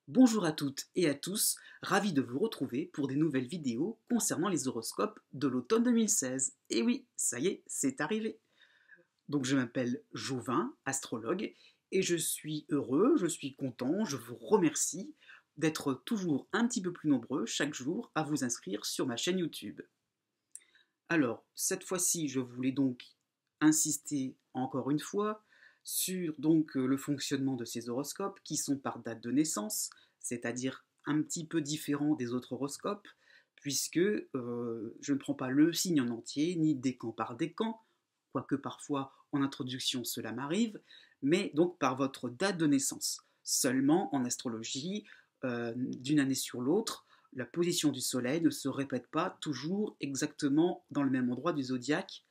Bonjour à toutes et à tous, ravi de vous retrouver pour des nouvelles vidéos concernant les horoscopes de l'automne 2016. Et oui, ça y est, c'est arrivé. Donc je m'appelle Jouvin, astrologue, et je suis heureux, je suis content, je vous remercie d'être toujours un petit peu plus nombreux chaque jour à vous inscrire sur ma chaîne YouTube. Alors, cette fois-ci, je voulais donc insister encore une fois sur le fonctionnement de ces horoscopes qui sont par date de naissance, c'est-à-dire un petit peu différents des autres horoscopes, puisque je ne prends pas le signe en entier, ni décan par décan, quoique parfois en introduction cela m'arrive, mais donc par votre date de naissance. Seulement en astrologie, d'une année sur l'autre, la position du Soleil ne se répète pas toujours exactement dans le même endroit du zodiaque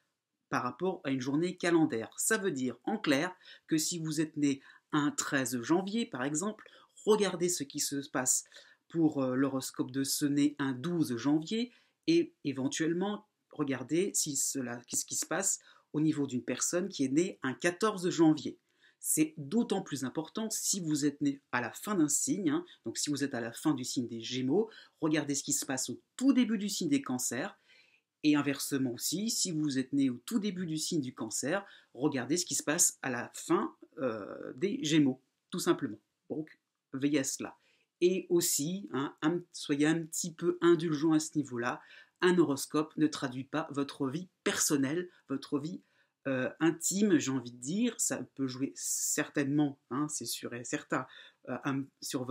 par rapport à une journée calendaire. Ça veut dire en clair que si vous êtes né un 13 janvier par exemple, regardez ce qui se passe pour l'horoscope de ce né un 12 janvier et éventuellement regardez qu'est-ce qui se passe au niveau d'une personne qui est née un 14 janvier. C'est d'autant plus important si vous êtes né à la fin d'un signe, hein, donc si vous êtes à la fin du signe des Gémeaux, regardez ce qui se passe au tout début du signe des Cancers, et inversement aussi, si vous êtes né au tout début du signe du Cancer, regardez ce qui se passe à la fin des Gémeaux, tout simplement. Donc veillez à cela. Et aussi, hein, soyez un petit peu indulgent à ce niveau-là, un horoscope ne traduit pas votre vie personnelle, votre vie intime, j'ai envie de dire. Ça peut jouer certainement, hein, c'est sûr et certain, sur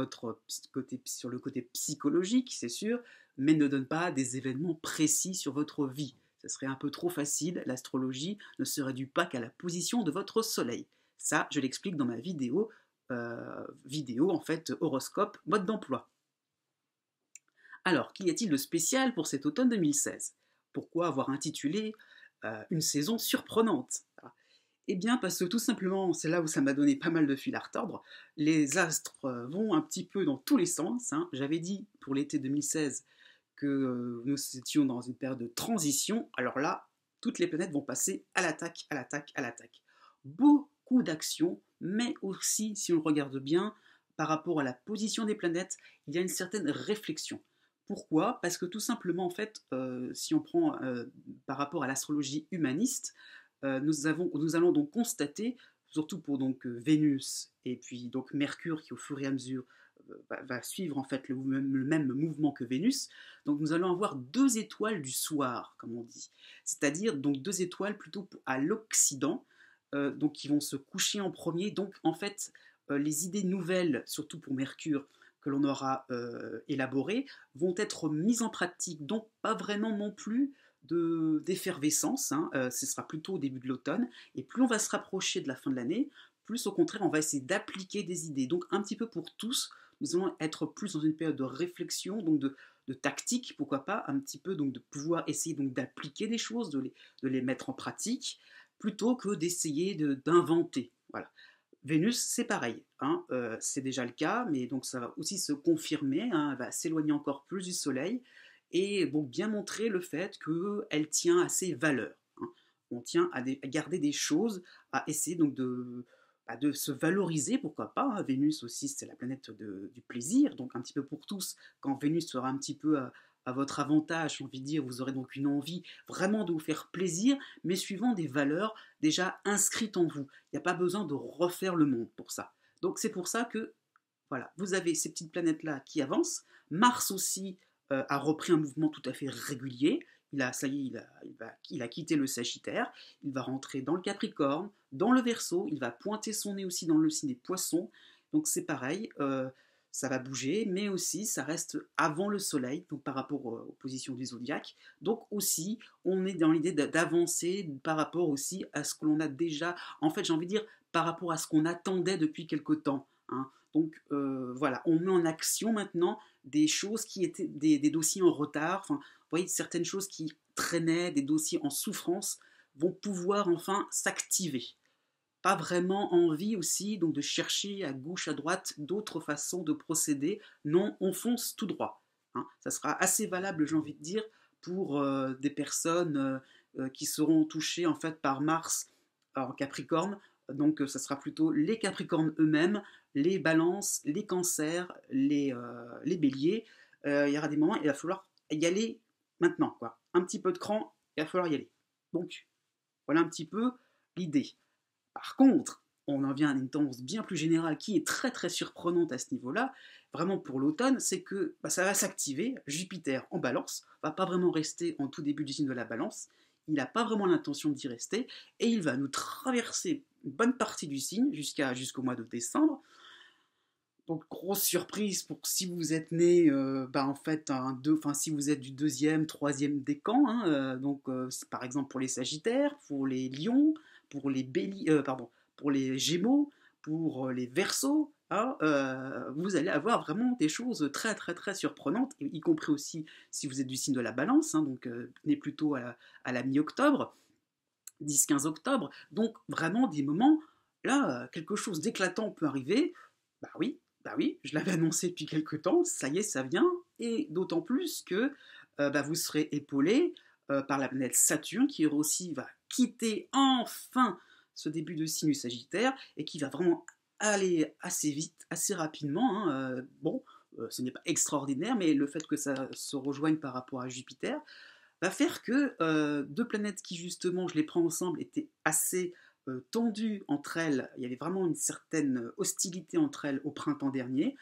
sur le côté psychologique, c'est sûr, mais ne donne pas des événements précis sur votre vie. Ce serait un peu trop facile, l'astrologie ne se réduit pas qu'à la position de votre soleil. Ça, je l'explique dans ma vidéo en fait, horoscope, mode d'emploi. Alors, qu'y a-t-il de spécial pour cet automne 2016? Pourquoi avoir intitulé une saison surprenante? Eh bien, parce que tout simplement, c'est là où ça m'a donné pas mal de fil à retordre. Les astres vont un petit peu dans tous les sens, hein. J'avais dit pour l'été 2016 que nous étions dans une période de transition. Alors là, toutes les planètes vont passer à l'attaque, à l'attaque, à l'attaque. Beaucoup d'actions, mais aussi, si on regarde bien, par rapport à la position des planètes, il y a une certaine réflexion. Pourquoi? Parce que tout simplement, en fait, si on prend par rapport à l'astrologie humaniste, nous allons donc constater, surtout pour donc Vénus et puis donc Mercure qui au fur et à mesure va suivre en fait le même mouvement que Vénus. Donc nous allons avoir deux étoiles du soir, comme on dit, c'est-à-dire donc deux étoiles plutôt à l'Occident, donc qui vont se coucher en premier. Donc en fait, les idées nouvelles, surtout pour Mercure, que l'on aura élaborées, vont être mises en pratique. Donc pas vraiment non plus d'effervescence, hein, ce sera plutôt au début de l'automne, et plus on va se rapprocher de la fin de l'année, plus au contraire on va essayer d'appliquer des idées. Donc un petit peu pour tous, nous allons être plus dans une période de réflexion, donc de tactique, pourquoi pas, un petit peu donc de pouvoir essayer donc d'appliquer des choses, de les mettre en pratique, plutôt que d'essayer d'inventer. Voilà. Vénus, c'est pareil, hein, c'est déjà le cas, mais donc ça va aussi se confirmer, hein, elle va s'éloigner encore plus du Soleil, et donc bien montrer le fait qu'elle tient à ses valeurs, hein. On tient à garder des choses, à essayer donc de se valoriser, pourquoi pas, hein. Vénus aussi, c'est la planète du plaisir, donc un petit peu pour tous, quand Vénus sera un petit peu à votre avantage, j'ai envie de dire, vous aurez donc une envie vraiment de vous faire plaisir, mais suivant des valeurs déjà inscrites en vous. Il n'y a pas besoin de refaire le monde pour ça. Donc c'est pour ça que voilà, vous avez ces petites planètes-là qui avancent. Mars aussi a repris un mouvement tout à fait régulier. Ça y est, il a quitté le Sagittaire. Il va rentrer dans le Capricorne, dans le Verseau. Il va pointer son nez aussi dans le signe des Poissons. Donc c'est pareil, ça va bouger, mais aussi ça reste avant le Soleil, donc par rapport aux positions du zodiaque. Donc aussi, on est dans l'idée d'avancer par rapport aussi à ce que l'on a déjà. En fait, j'ai envie de dire par rapport à ce qu'on attendait depuis quelque temps, hein. Donc voilà, on met en action maintenant des choses qui étaient des dossiers en retard. Enfin, vous voyez, certaines choses qui traînaient, des dossiers en souffrance, vont pouvoir enfin s'activer. Pas vraiment envie aussi donc de chercher à gauche, à droite d'autres façons de procéder. Non, on fonce tout droit, hein. Ça sera assez valable, j'ai envie de dire, pour des personnes qui seront touchées en fait par Mars en Capricorne. Donc ça sera plutôt les Capricornes eux-mêmes, les Balances, les Cancers, les Béliers. Il y aura des moments, il va falloir y aller maintenant, quoi. Un petit peu de cran, il va falloir y aller. Donc voilà un petit peu l'idée. Par contre, on en vient à une tendance bien plus générale qui est très très surprenante à ce niveau-là, vraiment pour l'automne, c'est que ça va s'activer. Jupiter en Balance va pas vraiment rester en tout début du signe de la Balance, il n'a pas vraiment l'intention d'y rester, et il va nous traverser une bonne partie du signe jusqu'au mois de décembre. Donc grosse surprise pour si vous êtes né, en fait, si vous êtes du deuxième, troisième décan, hein, par exemple pour les Sagittaires, pour les Lions, pour les pour les Gémeaux, pour les Verseaux, hein, vous allez avoir vraiment des choses très très très surprenantes, y compris aussi si vous êtes du signe de la Balance, hein, donc né plutôt à la mi-octobre, 10-15 octobre, donc vraiment des moments, là, quelque chose d'éclatant peut arriver, bah oui, je l'avais annoncé depuis quelque temps, ça y est, ça vient, et d'autant plus que vous serez épaulé par la planète Saturne qui aussi va quitter enfin ce début de signe Sagittaire et qui va vraiment aller assez vite, assez rapidement. Hein, ce n'est pas extraordinaire, mais le fait que ça se rejoigne par rapport à Jupiter va faire que deux planètes qui justement, je les prends ensemble, étaient assez tendues entre elles, il y avait vraiment une certaine hostilité entre elles au printemps dernier,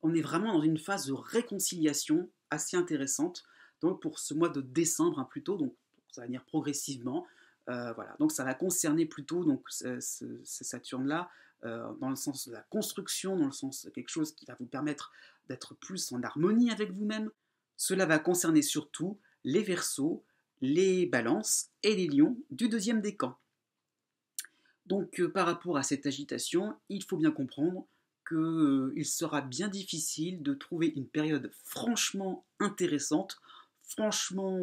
on est vraiment dans une phase de réconciliation assez intéressante, donc pour ce mois de décembre hein, plutôt, donc ça va venir progressivement, voilà, donc ça va concerner plutôt donc, ce Saturne-là, dans le sens de la construction, dans le sens de quelque chose qui va vous permettre d'être plus en harmonie avec vous-même. Cela va concerner surtout les Verseaux, les Balances et les Lions du deuxième décan. Donc par rapport à cette agitation, il faut bien comprendre qu'il sera bien difficile de trouver une période franchement intéressante, franchement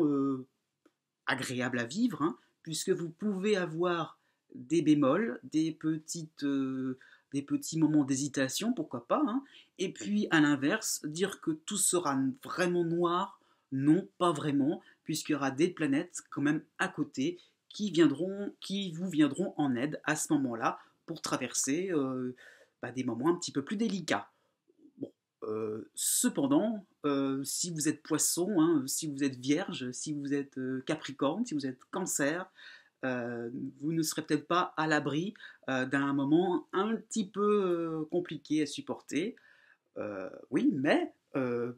agréable à vivre, hein, puisque vous pouvez avoir des bémols, des petits moments d'hésitation, pourquoi pas, hein, et puis à l'inverse, dire que tout sera vraiment noir, non, pas vraiment, puisqu'il y aura des planètes quand même à côté qui vous viendront en aide à ce moment-là pour traverser des moments un petit peu plus délicats. Bon, cependant, si vous êtes poisson, hein, si vous êtes vierge, si vous êtes capricorne, si vous êtes cancer, vous ne serez peut-être pas à l'abri d'un moment un petit peu compliqué à supporter. Oui, mais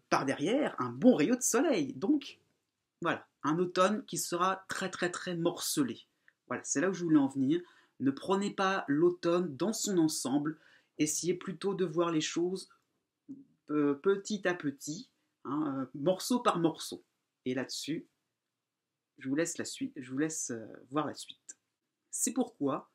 par derrière, un bon rayon de soleil. Donc, voilà, un automne qui sera très très très morcelé. Voilà, c'est là où je voulais en venir. Ne prenez pas l'automne dans son ensemble. Essayez plutôt de voir les choses petit à petit, hein, morceau par morceau. Et là-dessus, je vous laisse la suite, je vous laisse voir la suite. C'est pourquoi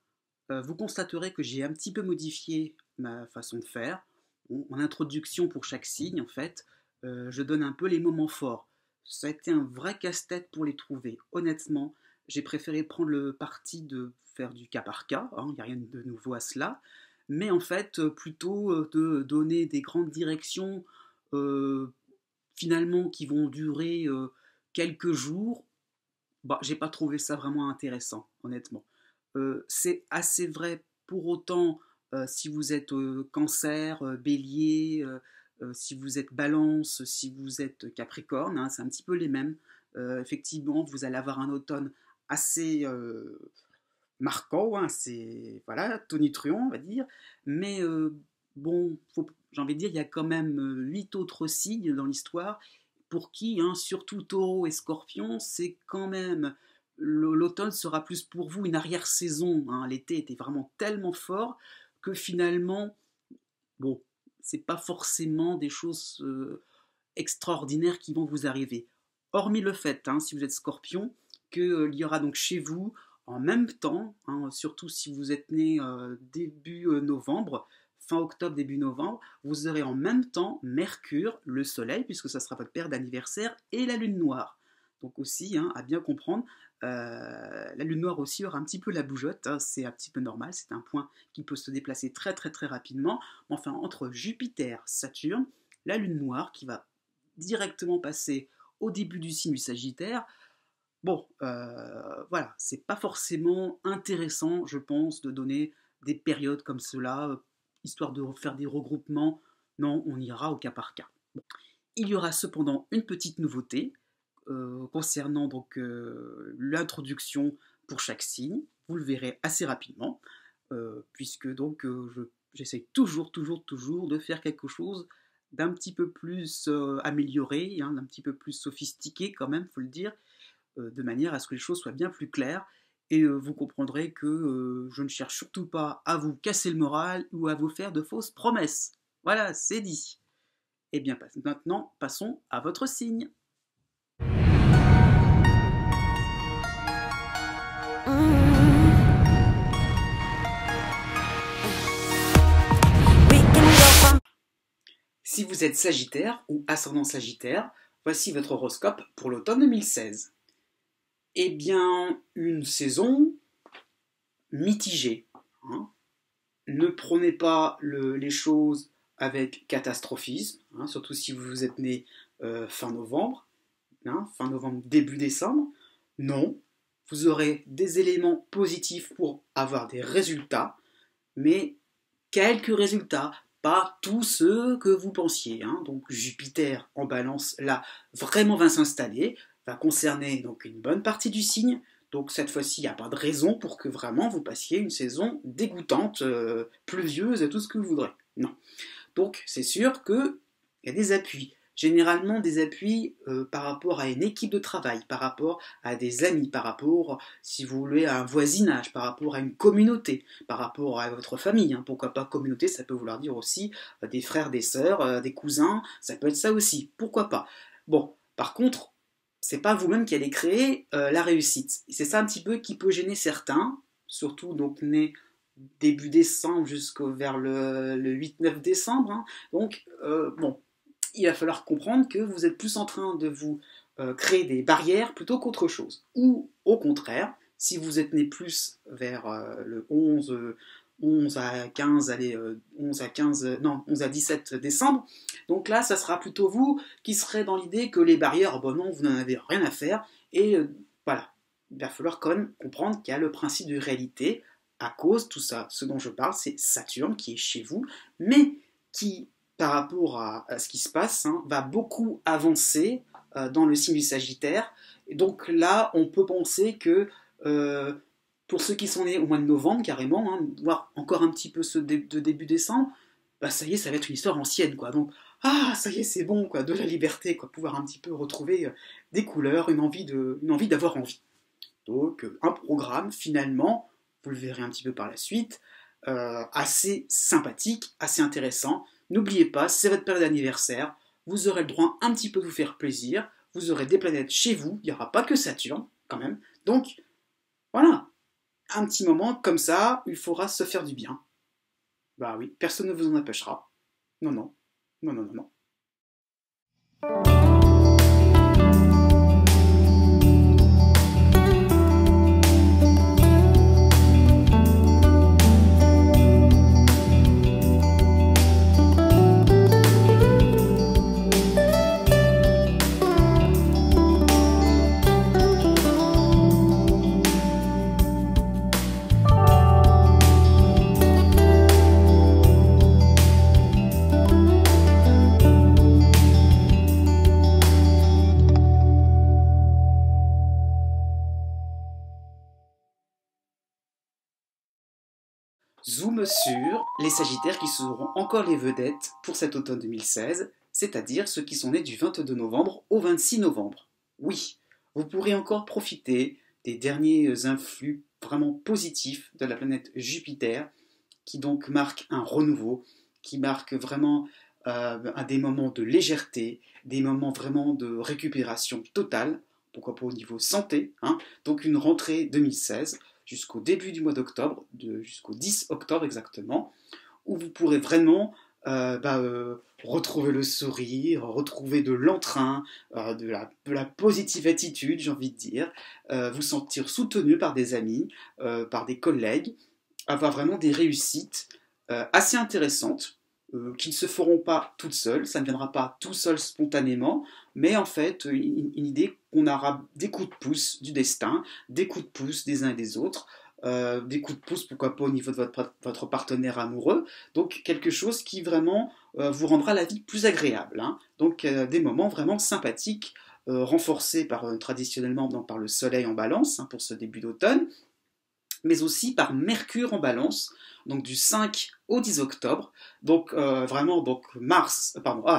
vous constaterez que j'ai un petit peu modifié ma façon de faire. En introduction pour chaque signe, en fait, je donne un peu les moments forts. Ça a été un vrai casse-tête pour les trouver. Honnêtement, j'ai préféré prendre le parti de faire du cas par cas, hein, il n'y a rien de nouveau à cela, mais en fait, plutôt de donner des grandes directions euh, finalement qui vont durer quelques jours, j'ai pas trouvé ça vraiment intéressant, honnêtement. C'est assez vrai pour autant si vous êtes cancer, bélier, si vous êtes balance, si vous êtes capricorne, hein, c'est un petit peu les mêmes. Effectivement, vous allez avoir un automne assez marquant, hein, c'est voilà, tonitruant, on va dire. Mais j'ai envie de dire, il y a quand même 8 autres signes dans l'histoire pour qui, hein, surtout Taureau et Scorpion, c'est quand même l'automne sera plus pour vous une arrière-saison. Hein. L'été était vraiment tellement fort que finalement, bon, c'est pas forcément des choses extraordinaires qui vont vous arriver. Hormis le fait, hein, si vous êtes Scorpion, qu'il y aura donc chez vous en même temps, hein, surtout si vous êtes né début novembre, fin octobre, début novembre, vous aurez en même temps Mercure, le Soleil, puisque ça sera votre père d'anniversaire, et la Lune noire. Donc aussi, hein, à bien comprendre, la Lune noire aussi aura un petit peu la bougeotte, hein, c'est un petit peu normal, c'est un point qui peut se déplacer très très très rapidement. Enfin, entre Jupiter, Saturne, la Lune noire qui va directement passer au début du signe du Sagittaire, bon, voilà, c'est pas forcément intéressant, je pense, de donner des périodes comme cela, histoire de faire des regroupements. Non, on ira au cas par cas. Bon. Il y aura cependant une petite nouveauté concernant donc l'introduction pour chaque signe. Vous le verrez assez rapidement, puisque donc j'essaie toujours de faire quelque chose d'un petit peu plus amélioré, hein, d'un petit peu plus sophistiqué quand même, faut le dire, de manière à ce que les choses soient bien plus claires. Et vous comprendrez que je ne cherche surtout pas à vous casser le moral ou à vous faire de fausses promesses. Voilà, c'est dit. Et bien maintenant, passons à votre signe. Si vous êtes Sagittaire ou ascendant Sagittaire, voici votre horoscope pour l'automne 2016. Eh bien, une saison mitigée. Hein. Ne prenez pas les choses avec catastrophisme, hein, surtout si vous êtes né fin novembre, hein, fin novembre, début décembre. Non, vous aurez des éléments positifs pour avoir des résultats, mais quelques résultats, pas tous ceux que vous pensiez. Hein. Donc Jupiter en balance, là, vraiment va s'installer, va concerner donc une bonne partie du signe. Donc cette fois-ci, il n'y a pas de raison pour que vraiment vous passiez une saison dégoûtante, pluvieuse et tout ce que vous voudrez. Non. Donc c'est sûr qu'il y a des appuis. Généralement des appuis par rapport à une équipe de travail, par rapport à des amis, par rapport, si vous voulez, à un voisinage, par rapport à une communauté, par rapport à votre famille. Hein. Pourquoi pas communauté, ça peut vouloir dire aussi des frères, des sœurs, des cousins, ça peut être ça aussi. Pourquoi pas. Bon, par contre, c'est pas vous-même qui allez créer la réussite. C'est ça un petit peu qui peut gêner certains, surtout donc nés début décembre jusqu'au vers le 8-9 décembre. Hein. Donc, bon, il va falloir comprendre que vous êtes plus en train de vous créer des barrières plutôt qu'autre chose. Ou au contraire, si vous êtes né plus vers le 11 à 15, allez, 11 à 15, non, 11 à 17 décembre, donc là, ça sera plutôt vous qui serez dans l'idée que les barrières, bon non, vous n'en avez rien à faire, et voilà, il va falloir quand même comprendre qu'il y a le principe de réalité, à cause, tout ça, ce dont je parle, c'est Saturne qui est chez vous, mais qui, par rapport à ce qui se passe, hein, va beaucoup avancer dans le signe du Sagittaire. Et donc là, on peut penser que pour ceux qui sont nés au mois de novembre, carrément, hein, voire encore un petit peu ceux de début décembre, bah ça y est, ça va être une histoire ancienne, quoi. Donc, ah, ça y est, c'est bon, quoi, de la liberté, quoi, pouvoir un petit peu retrouver des couleurs, une envie d'avoir envie. Donc, un programme, finalement, vous le verrez un petit peu par la suite, assez sympathique, assez intéressant. N'oubliez pas, c'est votre période d'anniversaire, vous aurez le droit un petit peu de vous faire plaisir, vous aurez des planètes chez vous, il n'y aura pas que Saturne, quand même. Donc, voilà, un petit moment comme ça, il faudra se faire du bien. Bah oui, personne ne vous en empêchera. Non, non, non, non, non, non. Zoom sur les Sagittaires qui seront encore les vedettes pour cet automne 2016, c'est-à-dire ceux qui sont nés du 22 novembre au 26 novembre. Oui, vous pourrez encore profiter des derniers influx vraiment positifs de la planète Jupiter, qui donc marque un renouveau, qui marque vraiment des moments de légèreté, des moments vraiment de récupération totale, pourquoi pas au niveau santé, hein, donc une rentrée 2016 jusqu'au début du mois d'octobre, jusqu'au 10 octobre exactement, où vous pourrez vraiment retrouver le sourire, retrouver de l'entrain, de la positive attitude, j'ai envie de dire, vous sentir soutenu par des amis, par des collègues, avoir vraiment des réussites assez intéressantes, qui ne se feront pas toutes seules, ça ne viendra pas tout seul spontanément, mais en fait, une idée qu'on aura des coups de pouce du destin, des coups de pouce des uns et des autres, des coups de pouce, pourquoi pas au niveau de votre partenaire amoureux. Donc quelque chose qui vraiment vous rendra la vie plus agréable, hein. Donc des moments vraiment sympathiques, renforcés traditionnellement donc, par le soleil en balance, hein, pour ce début d'automne, mais aussi par Mercure en balance, donc du 5 au 10 octobre, donc vraiment donc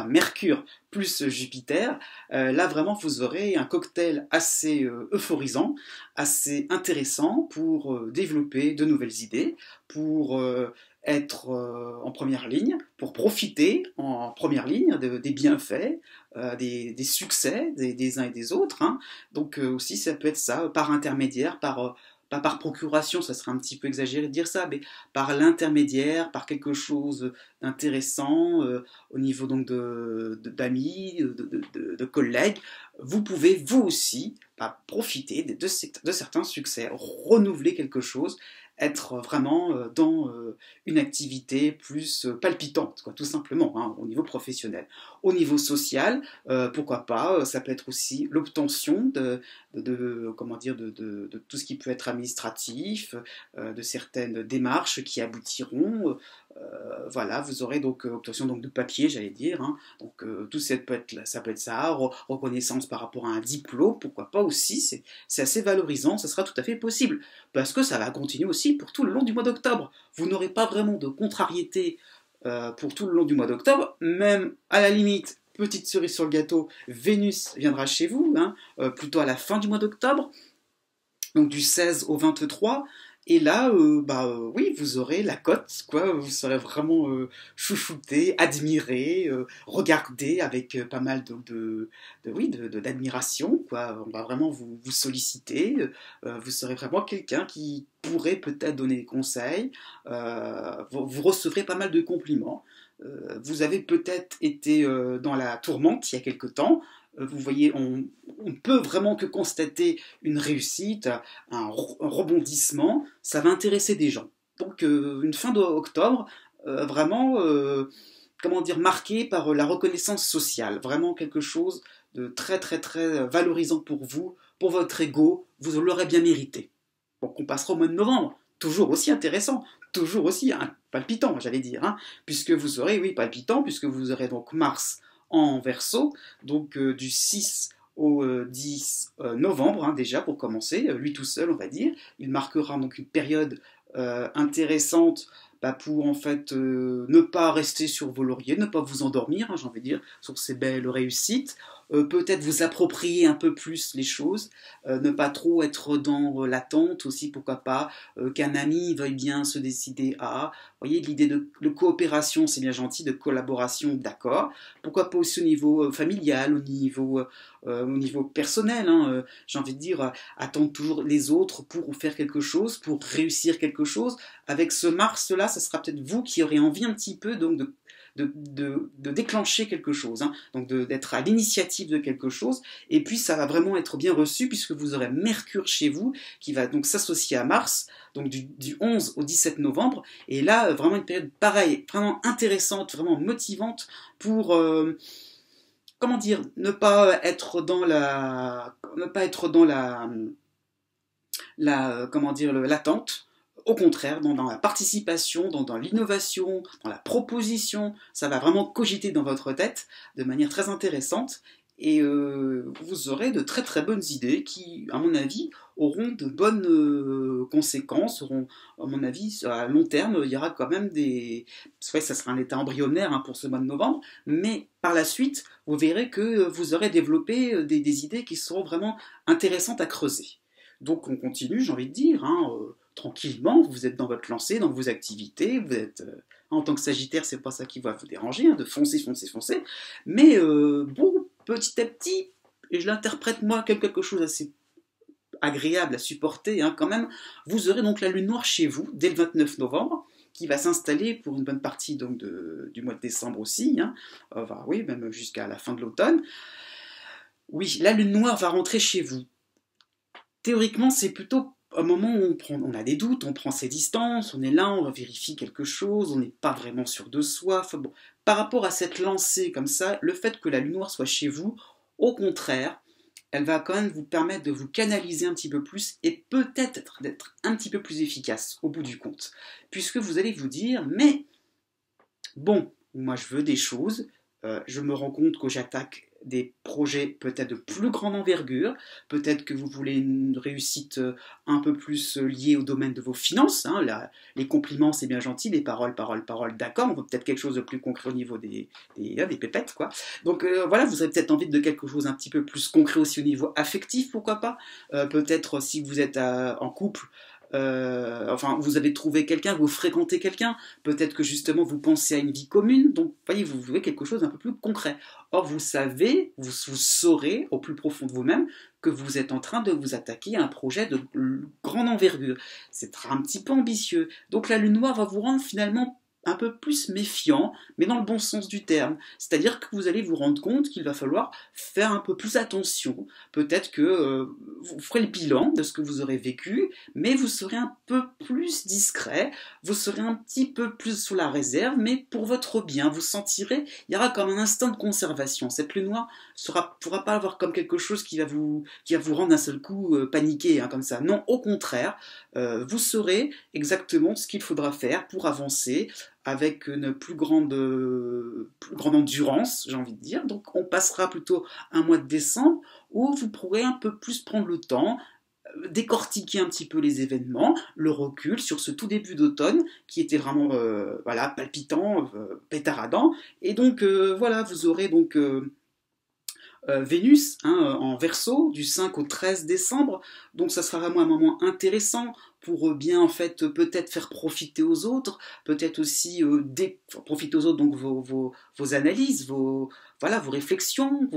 Mercure plus Jupiter, là vraiment vous aurez un cocktail assez euphorisant, assez intéressant pour développer de nouvelles idées, pour être en première ligne, pour profiter en première ligne des bienfaits, des succès des uns et des autres, hein. Donc aussi ça peut être ça, par intermédiaire, pas par procuration, ça serait un petit peu exagéré de dire ça, mais par l'intermédiaire, par quelque chose d'intéressant, au niveau donc d'amis, de collègues, vous pouvez vous aussi profiter de certains succès, renouveler quelque chose, être vraiment dans une activité plus palpitante, quoi, tout simplement, hein, au niveau professionnel. Au niveau social, pourquoi pas, ça peut être aussi l'obtention comment dire, de tout ce qui peut être administratif, de certaines démarches qui aboutiront. Voilà, vous aurez donc obtention donc, de papier, j'allais dire, hein. Donc tout ça peut être ça, reconnaissance par rapport à un diplôme, pourquoi pas aussi, c'est assez valorisant, ça sera tout à fait possible, parce que ça va continuer aussi pour tout le long du mois d'octobre. Vous n'aurez pas vraiment de contrariété pour tout le long du mois d'octobre, même à la limite, petite cerise sur le gâteau, Vénus viendra chez vous, hein, plutôt à la fin du mois d'octobre, donc du 16 au 23, et là, oui, vous aurez la cote, quoi, vous serez vraiment chouchouté, admiré, regardé avec pas mal d'admiration, quoi. On va vraiment vous solliciter, vous serez vraiment quelqu'un qui pourrait peut-être donner des conseils, vous recevrez pas mal de compliments. Vous avez peut-être été dans la tourmente il y a quelque temps. Vous voyez, on peut vraiment que constater une réussite, un rebondissement. Ça va intéresser des gens. Donc, une fin d'octobre, vraiment, comment dire, marquée par la reconnaissance sociale. Vraiment quelque chose de très, très, très valorisant pour vous, pour votre ego. Vous l'aurez bien mérité. Donc, on passera au mois de novembre. Toujours aussi intéressant, toujours aussi palpitant, j'allais dire, hein, puisque vous aurez, oui, palpitant, puisque vous aurez donc Mars en Verseau, donc du 6 au 10 novembre, hein, déjà pour commencer, lui tout seul, on va dire. Il marquera donc une période intéressante pour en fait ne pas rester sur vos lauriers, ne pas vous endormir, hein, j'ai envie de dire, sur ces belles réussites. Peut-être vous approprier un peu plus les choses, ne pas trop être dans l'attente aussi, pourquoi pas, qu'un ami veuille bien se décider à. Vous voyez, l'idée de coopération, c'est bien gentil, de collaboration, d'accord. Pourquoi pas aussi au niveau familial, au niveau personnel, hein, j'ai envie de dire, attendre toujours les autres pour faire quelque chose, pour réussir quelque chose. Avec ce Mars-là, ça sera peut-être vous qui aurez envie un petit peu donc de déclencher quelque chose, hein, donc d'être à l'initiative de quelque chose, et puis ça va vraiment être bien reçu puisque vous aurez Mercure chez vous qui va donc s'associer à Mars, donc du 11 au 17 novembre, et là vraiment une période pareille, vraiment intéressante, vraiment motivante pour comment dire, ne pas être dans comment dire, l'attente. Au contraire, dans la participation, dans l'innovation, dans la proposition, ça va vraiment cogiter dans votre tête de manière très intéressante et vous aurez de très très bonnes idées qui, à mon avis, auront de bonnes conséquences, à mon avis, à long terme, il y aura quand même ouais, ça sera un état embryonnaire, hein, pour ce mois de novembre, mais par la suite, vous verrez que vous aurez développé des idées qui seront vraiment intéressantes à creuser. Donc on continue, j'ai envie de dire, hein, tranquillement, vous êtes dans votre lancée, dans vos activités, vous êtes en tant que Sagittaire, c'est pas ça qui va vous déranger, hein, de foncer, foncer, foncer, mais bon, petit à petit, et je l'interprète moi comme quelque chose d'assez agréable à supporter, hein, quand même, vous aurez donc la lune noire chez vous dès le 29 novembre, qui va s'installer pour une bonne partie donc du mois de décembre aussi, hein, oui, même jusqu'à la fin de l'automne. Oui, la lune noire va rentrer chez vous. Théoriquement, c'est plutôt un moment où on a des doutes, on prend ses distances, on est là, on vérifie quelque chose, on n'est pas vraiment sûr de soi. Enfin, bon, par rapport à cette lancée comme ça, le fait que la lune noire soit chez vous, au contraire, elle va quand même vous permettre de vous canaliser un petit peu plus et peut-être d'être un petit peu plus efficace au bout du compte. Puisque vous allez vous dire, mais bon, moi je veux des choses, je me rends compte que j'attaque des projets peut-être de plus grande envergure, peut-être que vous voulez une réussite un peu plus liée au domaine de vos finances, hein, les compliments c'est bien gentil, les paroles, d'accord, on veut peut-être quelque chose de plus concret au niveau des pépettes, quoi. Donc voilà, vous avez peut-être envie de quelque chose un petit peu plus concret aussi au niveau affectif, pourquoi pas, peut-être si vous êtes en couple, enfin, vous avez trouvé quelqu'un, vous fréquentez quelqu'un, peut-être que justement vous pensez à une vie commune, donc voyez, vous voulez quelque chose d'un peu plus concret. Or, vous savez, vous saurez au plus profond de vous-même que vous êtes en train de vous attaquer à un projet de grande envergure. C'est un petit peu ambitieux. Donc la lune noire va vous rendre finalement un peu plus méfiant, mais dans le bon sens du terme. C'est-à-dire que vous allez vous rendre compte qu'il va falloir faire un peu plus attention. Peut-être que vous ferez le bilan de ce que vous aurez vécu, mais vous serez un peu plus discret, vous serez un petit peu plus sous la réserve, mais pour votre bien, vous sentirez, il y aura comme un instinct de conservation. Cette lune noire ne pourra pas avoir comme quelque chose qui va vous rendre d'un seul coup paniquer, hein, comme ça. Non, au contraire, vous saurez exactement ce qu'il faudra faire pour avancer avec une plus grande endurance, j'ai envie de dire. Donc on passera plutôt un mois de décembre où vous pourrez un peu plus prendre le temps, décortiquer un petit peu les événements, le recul sur ce tout début d'automne qui était vraiment voilà, palpitant, pétaradant. Et donc voilà, vous aurez donc Vénus en Verseau du 5 au 13 décembre, donc ça sera vraiment un moment intéressant pour bien en fait peut-être faire profiter aux autres, peut-être aussi profiter aux autres donc vos analyses, vos réflexions,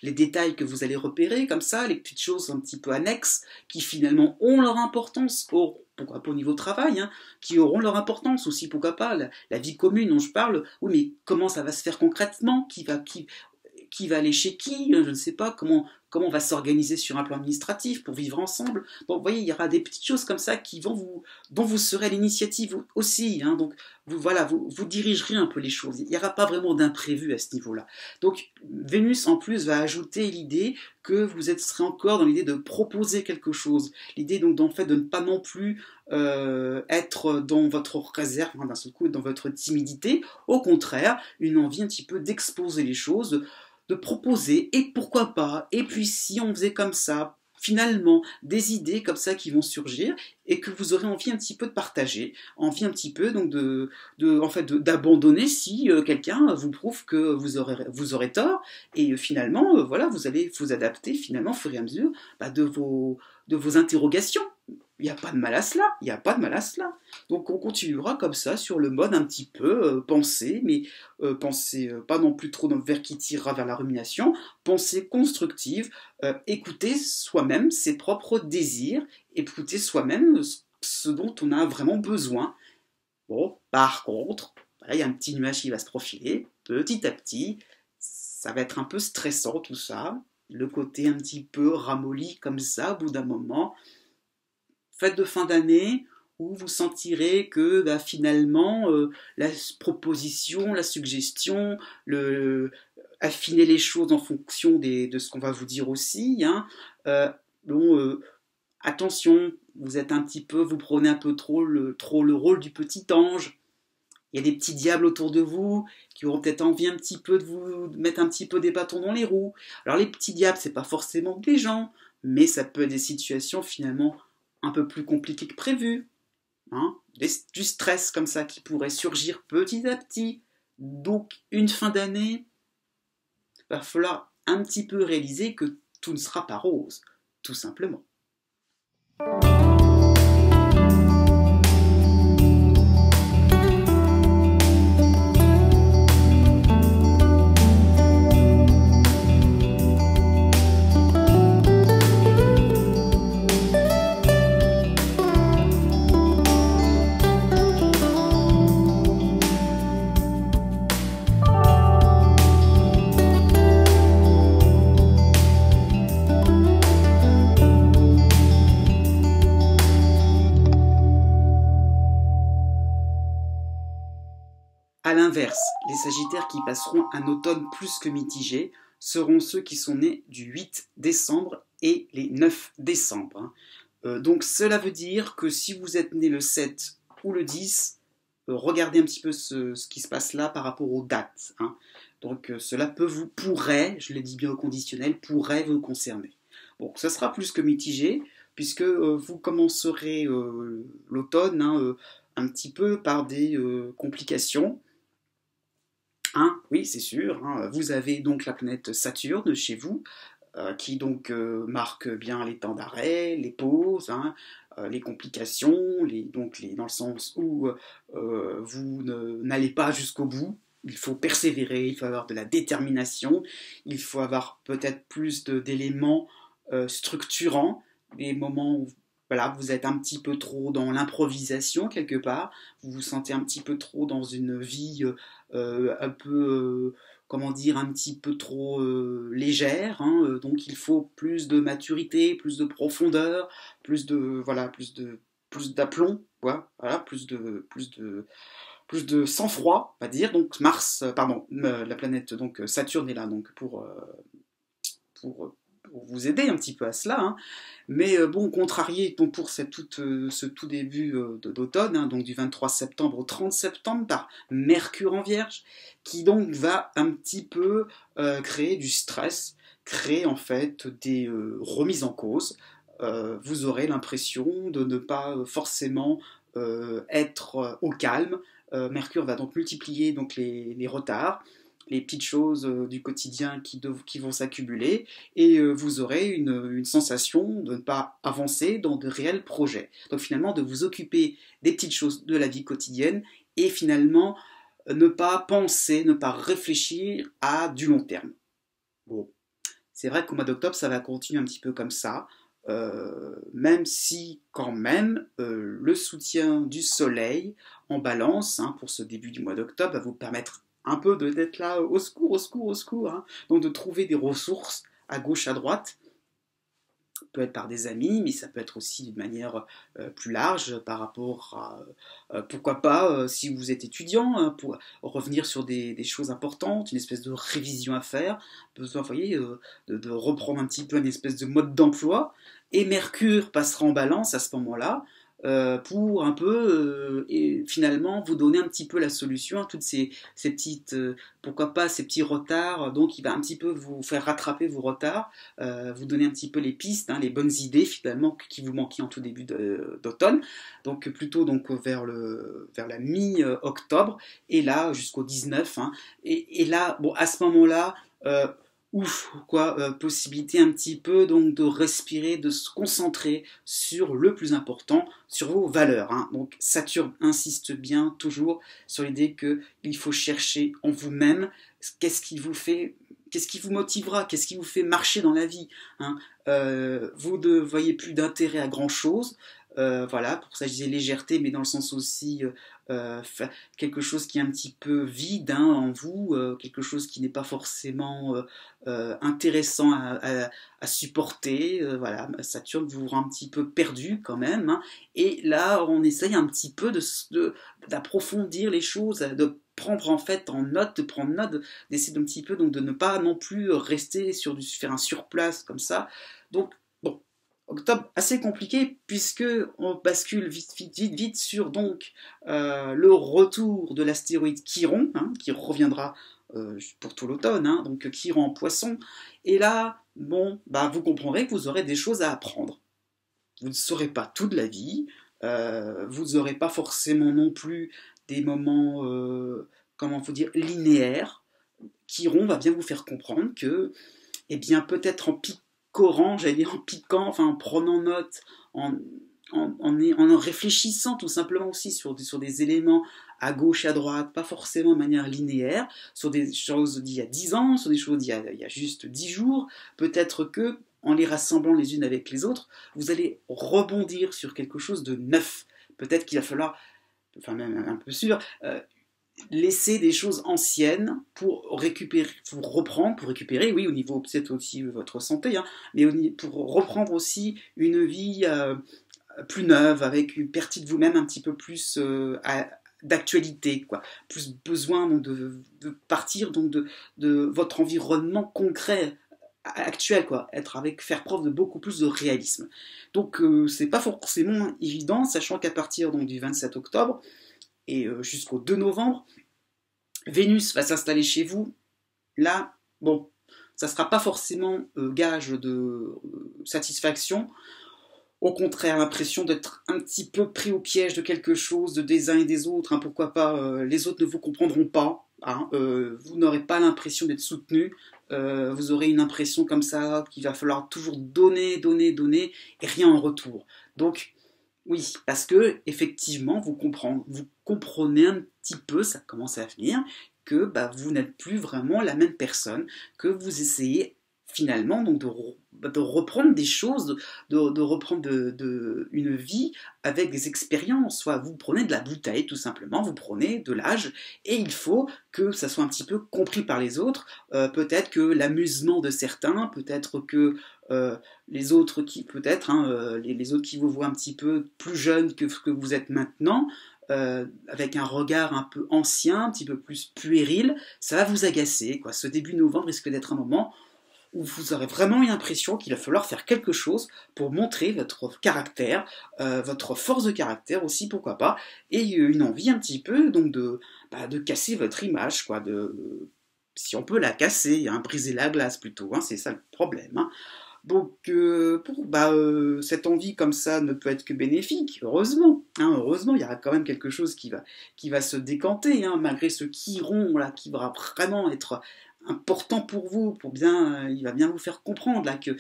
les détails que vous allez repérer comme ça, les petites choses un petit peu annexes qui finalement ont leur importance, pourquoi pas au niveau travail, hein, qui auront leur importance aussi, pourquoi pas, la vie commune dont je parle, oui mais comment ça va se faire concrètement, qui va aller chez qui, je ne sais pas, comment on va s'organiser sur un plan administratif pour vivre ensemble. Bon, vous voyez, il y aura des petites choses comme ça dont vous serez à l'initiative aussi. Hein, donc, vous dirigerez un peu les choses. Il n'y aura pas vraiment d'imprévu à ce niveau-là. Donc, Vénus, en plus, va ajouter l'idée que vous serez encore dans l'idée de proposer quelque chose. L'idée, donc, en fait, de ne pas non plus être dans votre réserve, hein, d'un seul coup, dans votre timidité. Au contraire, une envie un petit peu d'exposer les choses, de proposer, et pourquoi pas, et puis si on faisait comme ça, finalement, des idées comme ça qui vont surgir, et que vous aurez envie un petit peu de partager, envie un petit peu donc d'abandonner si quelqu'un vous prouve que vous aurez tort, et finalement, voilà, vous allez vous adapter finalement au fur et à mesure de vos interrogations. Il n'y a pas de mal à cela, il n'y a pas de mal à cela. Donc on continuera comme ça sur le mode un petit peu pensée, mais pensée pas non plus trop vers qui tirera vers la rumination, pensée constructive, écouter soi-même ses propres désirs, écouter soi-même ce dont on a vraiment besoin. Bon, par contre, voilà, il y a un petit nuage qui va se profiler, petit à petit, ça va être un peu stressant tout ça, le côté un petit peu ramolli comme ça au bout d'un moment. Fête de fin d'année où vous sentirez que finalement la proposition, la suggestion, affiner les choses en fonction de ce qu'on va vous dire aussi. Hein. Attention, vous prenez un peu trop le rôle du petit ange. Il y a des petits diables autour de vous qui auront peut-être envie un petit peu de vous mettre un petit peu des bâtons dans les roues. Alors les petits diables, c'est pas forcément des gens, mais ça peut être des situations finalement un peu plus compliqué que prévu, hein, du stress comme ça qui pourrait surgir petit à petit. Donc une fin d'année, il va falloir un petit peu réaliser que tout ne sera pas rose, tout simplement. A l'inverse, les Sagittaires qui passeront un automne plus que mitigé seront ceux qui sont nés du 8 décembre et les 9 décembre. Donc cela veut dire que si vous êtes né le 7 ou le 10, regardez un petit peu ce qui se passe là par rapport aux dates. Donc cela pourrait, je le dis bien au conditionnel, pourrait vous concerner. Bon, ça sera plus que mitigé, puisque vous commencerez l'automne un petit peu par des complications. Oui, c'est sûr. Vous avez donc la planète Saturne chez vous, qui donc marque bien les temps d'arrêt, les pauses, les complications, dans le sens où vous n'allez pas jusqu'au bout. Il faut persévérer, il faut avoir de la détermination, il faut avoir peut-être plus d'éléments structurants, des moments où voilà, vous êtes un petit peu trop dans l'improvisation quelque part, vous vous sentez un petit peu trop dans une vie un peu, comment dire, un petit peu trop légère, donc il faut plus de maturité, plus de profondeur, plus d'aplomb, voilà, plus de sang-froid, on va dire. Donc la planète donc Saturne est là donc pour vous aider un petit peu à cela. Mais bon, contrarié donc, pour ce tout début d'automne, donc du 23 septembre au 30 septembre, par Mercure en Vierge, qui donc va un petit peu créer du stress, créer en fait des remises en cause. Vous aurez l'impression de ne pas forcément être au calme. Mercure va donc multiplier donc, les retards, les petites choses du quotidien qui vont s'accumuler, et vous aurez une sensation de ne pas avancer dans de réels projets. Donc finalement, de vous occuper des petites choses de la vie quotidienne, et finalement, ne pas penser, ne pas réfléchir à du long terme. Bon, c'est vrai qu'au mois d'octobre, ça va continuer un petit peu comme ça, même si quand même le soutien du soleil en balance pour ce début du mois d'octobre va vous permettre un peu d'être là au secours, au secours, au secours, donc de trouver des ressources à gauche, à droite. Ça peut être par des amis, mais ça peut être aussi d'une manière plus large par rapport à, pourquoi pas, si vous êtes étudiant, pour revenir sur des choses importantes, une espèce de révision à faire, besoin, vous voyez, de reprendre un petit peu une espèce de mode d'emploi, et Mercure passera en balance à ce moment-là, pour un peu, et finalement, vous donner un petit peu la solution à toutes ces petites, pourquoi pas, ces petits retards, donc il va un petit peu vous faire rattraper vos retards, vous donner un petit peu les pistes, les bonnes idées finalement qui vous manquaient en tout début d'automne, donc plutôt donc vers la mi-octobre, et là jusqu'au 19, et là, bon, à ce moment-là, possibilité un petit peu donc de respirer, de se concentrer sur le plus important, sur vos valeurs. Donc Saturne insiste bien toujours sur l'idée qu'il faut chercher en vous-même qu'est-ce qui vous motivera, qu'est-ce qui vous fait marcher dans la vie. Vous ne voyez plus d'intérêt à grand-chose. Voilà, pour ça je disais légèreté, mais dans le sens aussi quelque chose qui est un petit peu vide en vous, quelque chose qui n'est pas forcément intéressant à supporter. Voilà, Saturne vous rend un petit peu perdu quand même, et là on essaye un petit peu d'approfondir les choses, de prendre en fait en note, de prendre note, d'essayer d'un petit peu donc de ne pas non plus rester faire un surplace comme ça. Donc bon, octobre assez compliqué puisque on bascule vite sur donc le retour de l'astéroïde Chiron, qui reviendra pour tout l'automne, donc Chiron en Poisson, et là bon vous comprendrez que vous aurez des choses à apprendre. Vous ne saurez pas toute la vie, vous n'aurez pas forcément non plus des moments comment vous dire linéaires. Chiron va bien vous faire comprendre que peut-être en picorant, j'allais dire en piquant, enfin en prenant note, en réfléchissant tout simplement aussi sur des éléments à gauche, à droite, pas forcément de manière linéaire, sur des choses d'il y a 10 ans, sur des choses d'il y a juste 10 jours, peut-être que, en les rassemblant les unes avec les autres, vous allez rebondir sur quelque chose de neuf. Peut-être qu'il va falloir, enfin même un peu sûr, laisser des choses anciennes pour récupérer, oui, au niveau peut-être aussi votre santé, mais pour reprendre aussi une vie plus neuve, avec une partie de vous-même un petit peu plus d'actualité, quoi. Plus besoin donc, de partir donc, de votre environnement concret actuel, quoi. Faire preuve de beaucoup plus de réalisme. Donc c'est pas forcément évident, sachant qu'à partir donc, du 27 octobre et jusqu'au 2 novembre, Vénus va s'installer chez vous. Là, bon, ça ne sera pas forcément gage de satisfaction. Au contraire, l'impression d'être un petit peu pris au piège de quelque chose, des uns et des autres. Hein, pourquoi pas, les autres ne vous comprendront pas. Hein, vous n'aurez pas l'impression d'être soutenu. Vous aurez une impression comme ça qu'il va falloir toujours donner, donner, donner et rien en retour. Donc, oui, parce que effectivement, vous comprenez un petit peu, ça commence à venir, que bah, vous n'êtes plus vraiment la même personne, que vous essayez finalement donc de reprendre des choses, de reprendre une vie avec des expériences. Soit vous prenez de la bouteille tout simplement, vous prenez de l'âge, et il faut que ça soit un petit peu compris par les autres. Peut-être que l'amusement de certains, peut-être que les autres qui peut-être hein, les autres qui vous voient un petit peu plus jeune que ce que vous êtes maintenant, avec un regard un peu ancien, un petit peu plus puéril, ça va vous agacer, quoi. Ce début novembre risque d'être un moment où vous aurez vraiment l'impression qu'il va falloir faire quelque chose pour montrer votre caractère, votre force de caractère aussi, pourquoi pas, et une envie un petit peu donc de casser votre image, quoi, si on peut la casser, hein, briser la glace plutôt, hein, c'est ça le problème. Hein. Donc, cette envie comme ça ne peut être que bénéfique, heureusement. Hein, heureusement, il y aura quand même quelque chose qui va se décanter, hein, malgré ce chiron là, qui va vraiment être important pour vous, il va bien vous faire comprendre là qu'il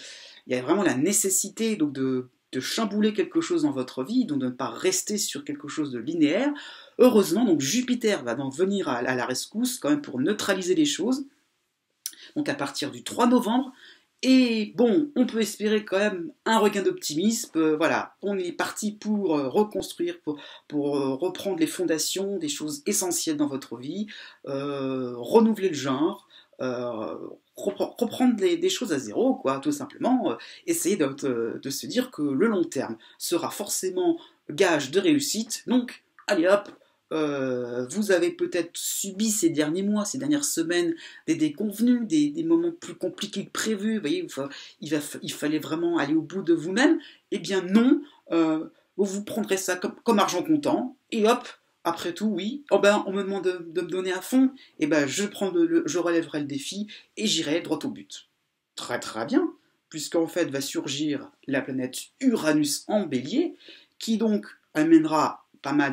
y a vraiment la nécessité donc de chambouler quelque chose dans votre vie, donc de ne pas rester sur quelque chose de linéaire. Heureusement, donc Jupiter va donc venir à la rescousse quand même pour neutraliser les choses. Donc à partir du 3 novembre. Et bon, on peut espérer quand même un regain d'optimisme. Voilà, on est parti pour reconstruire, pour reprendre les fondations des choses essentielles dans votre vie, renouveler le genre, reprendre des choses à zéro, quoi, tout simplement. Essayer de se dire que le long terme sera forcément gage de réussite. Donc, allez hop, vous avez peut-être subi ces derniers mois, ces dernières semaines, des déconvenus, des moments plus compliqués que prévu, vous voyez, il fallait vraiment aller au bout de vous-même. Eh bien non, vous prendrez ça comme argent comptant, et hop, après tout, oui, oh ben, on me demande de me donner à fond, et ben je relèverai le défi, et j'irai droit au but. Très très bien, puisqu'en fait va surgir la planète Uranus en bélier, qui donc amènera pas mal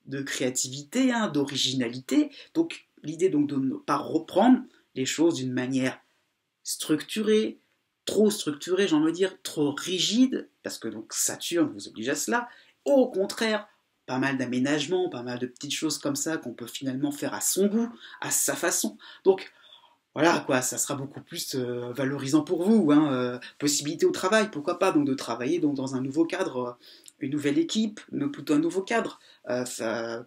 de créativité, hein, d'originalité. Donc l'idée donc de ne pas reprendre les choses d'une manière structurée, trop structurée, j'ai envie de dire, trop rigide, parce que donc Saturne vous oblige à cela. Au contraire, pas mal d'aménagements, pas mal de petites choses comme ça qu'on peut finalement faire à son goût, à sa façon. Donc voilà, quoi, ça sera beaucoup plus valorisant pour vous. Hein, possibilité au travail, pourquoi pas, donc de travailler donc, dans un nouveau cadre, une nouvelle équipe, plutôt un nouveau cadre.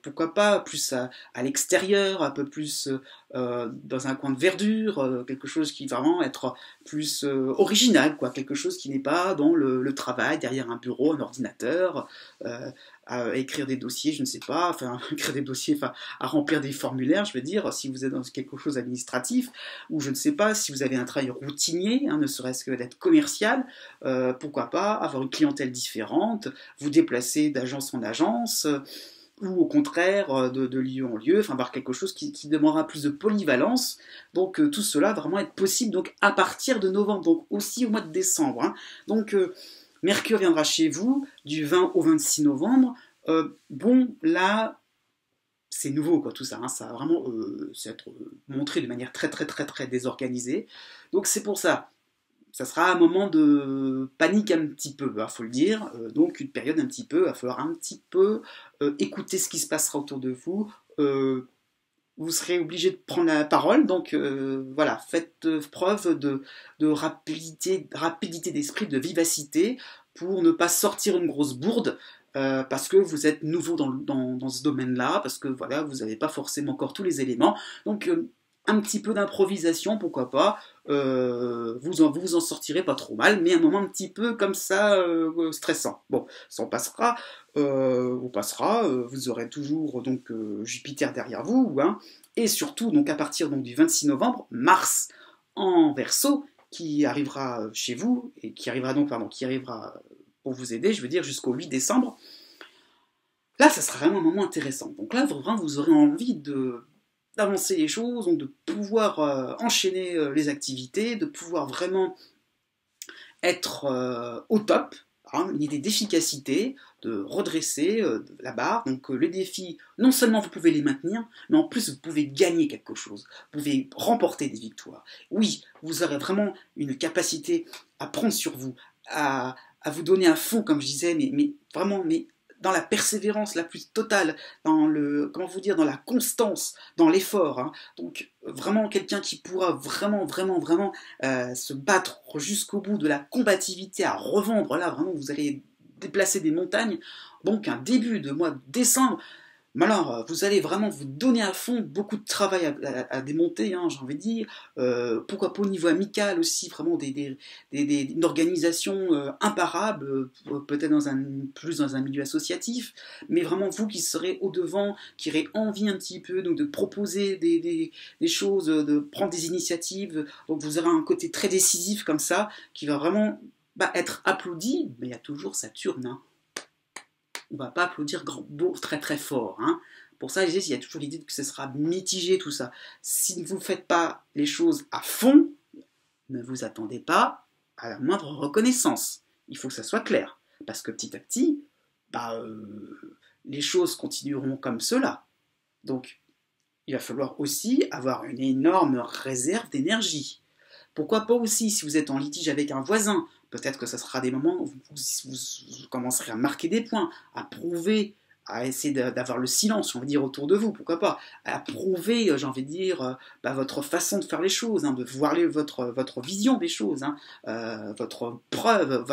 Pourquoi pas, plus à l'extérieur, un peu plus dans un coin de verdure, quelque chose qui va vraiment être plus original, quoi, quelque chose qui n'est pas dans le travail, derrière un bureau, un ordinateur, à écrire des dossiers, je ne sais pas, enfin, écrire des dossiers, enfin, à remplir des formulaires, je veux dire, si vous êtes dans quelque chose d'administratif, ou je ne sais pas, si vous avez un travail routinier, hein, ne serait-ce que d'être commercial, pourquoi pas, avoir une clientèle différente, vous déplacer d'agence en agence, ou au contraire, de lieu en lieu, enfin, avoir quelque chose qui demandera plus de polyvalence, donc tout cela va vraiment être possible, donc à partir de novembre, donc aussi au mois de décembre, hein. Donc, Mercure viendra chez vous du 20 au 26 novembre. Bon, là, c'est nouveau, quoi, tout ça. Hein, ça va vraiment s'être montré de manière très, très, très, très désorganisée. Donc, c'est pour ça. Ça sera un moment de panique un petit peu, il faut le dire. Donc, une période un petit peu, il va falloir un petit peu écouter ce qui se passera autour de vous. Vous serez obligé de prendre la parole, donc voilà, faites preuve de rapidité d'esprit, de vivacité, pour ne pas sortir une grosse bourde, parce que vous êtes nouveau dans ce domaine-là, parce que voilà, vous n'avez pas forcément encore tous les éléments, donc un petit peu d'improvisation, pourquoi pas, vous en sortirez pas trop mal, mais un moment un petit peu comme ça, stressant. Bon, ça en passera, on passera, vous aurez toujours donc Jupiter derrière vous, hein, et surtout donc à partir donc, du 26 novembre, Mars en Verseau, qui arrivera chez vous, et qui arrivera donc, pardon, qui arrivera pour vous aider, je veux dire, jusqu'au 8 décembre. Là, ça sera vraiment un moment intéressant. Donc là, vraiment, vous aurez envie d'avancer les choses, donc de pouvoir enchaîner les activités, de pouvoir vraiment être au top, hein, une idée d'efficacité, de redresser la barre. Donc les défis, non seulement vous pouvez les maintenir, mais en plus vous pouvez gagner quelque chose, vous pouvez remporter des victoires. Oui, vous aurez vraiment une capacité à prendre sur vous, à vous donner à fond, comme je disais, mais vraiment, mais dans la persévérance la plus totale, dans le, comment vous dire, dans la constance, dans l'effort. Hein. Donc vraiment quelqu'un qui pourra vraiment se battre jusqu'au bout, de la combativité à revendre. Là vraiment vous allez déplacer des montagnes. Donc un début de mois de décembre. Mais alors, vous allez vraiment vous donner à fond, beaucoup de travail à démonter, hein, j'ai envie de dire. Pourquoi pas au niveau amical aussi, vraiment une organisation imparable, peut-être plus dans un milieu associatif, mais vraiment vous qui serez au-devant, qui aurez envie un petit peu donc, de proposer des choses, de prendre des initiatives. Donc vous aurez un côté très décisif comme ça, qui va vraiment être applaudi, mais il y a toujours Saturne, hein. On ne va pas applaudir très très fort. Hein. Pour ça, il y a toujours l'idée que ce sera mitigé tout ça. Si vous ne faites pas les choses à fond, ne vous attendez pas à la moindre reconnaissance. Il faut que ça soit clair. Parce que petit à petit, les choses continueront comme cela. Donc, il va falloir aussi avoir une énorme réserve d'énergie. Pourquoi pas aussi, si vous êtes en litige avec un voisin, peut-être que ce sera des moments où vous commencerez à marquer des points, à prouver, à essayer d'avoir le silence, on va dire, autour de vous, pourquoi pas, à prouver, j'ai envie de dire, votre façon de faire les choses, hein, de voir votre vision des choses, hein, votre preuve,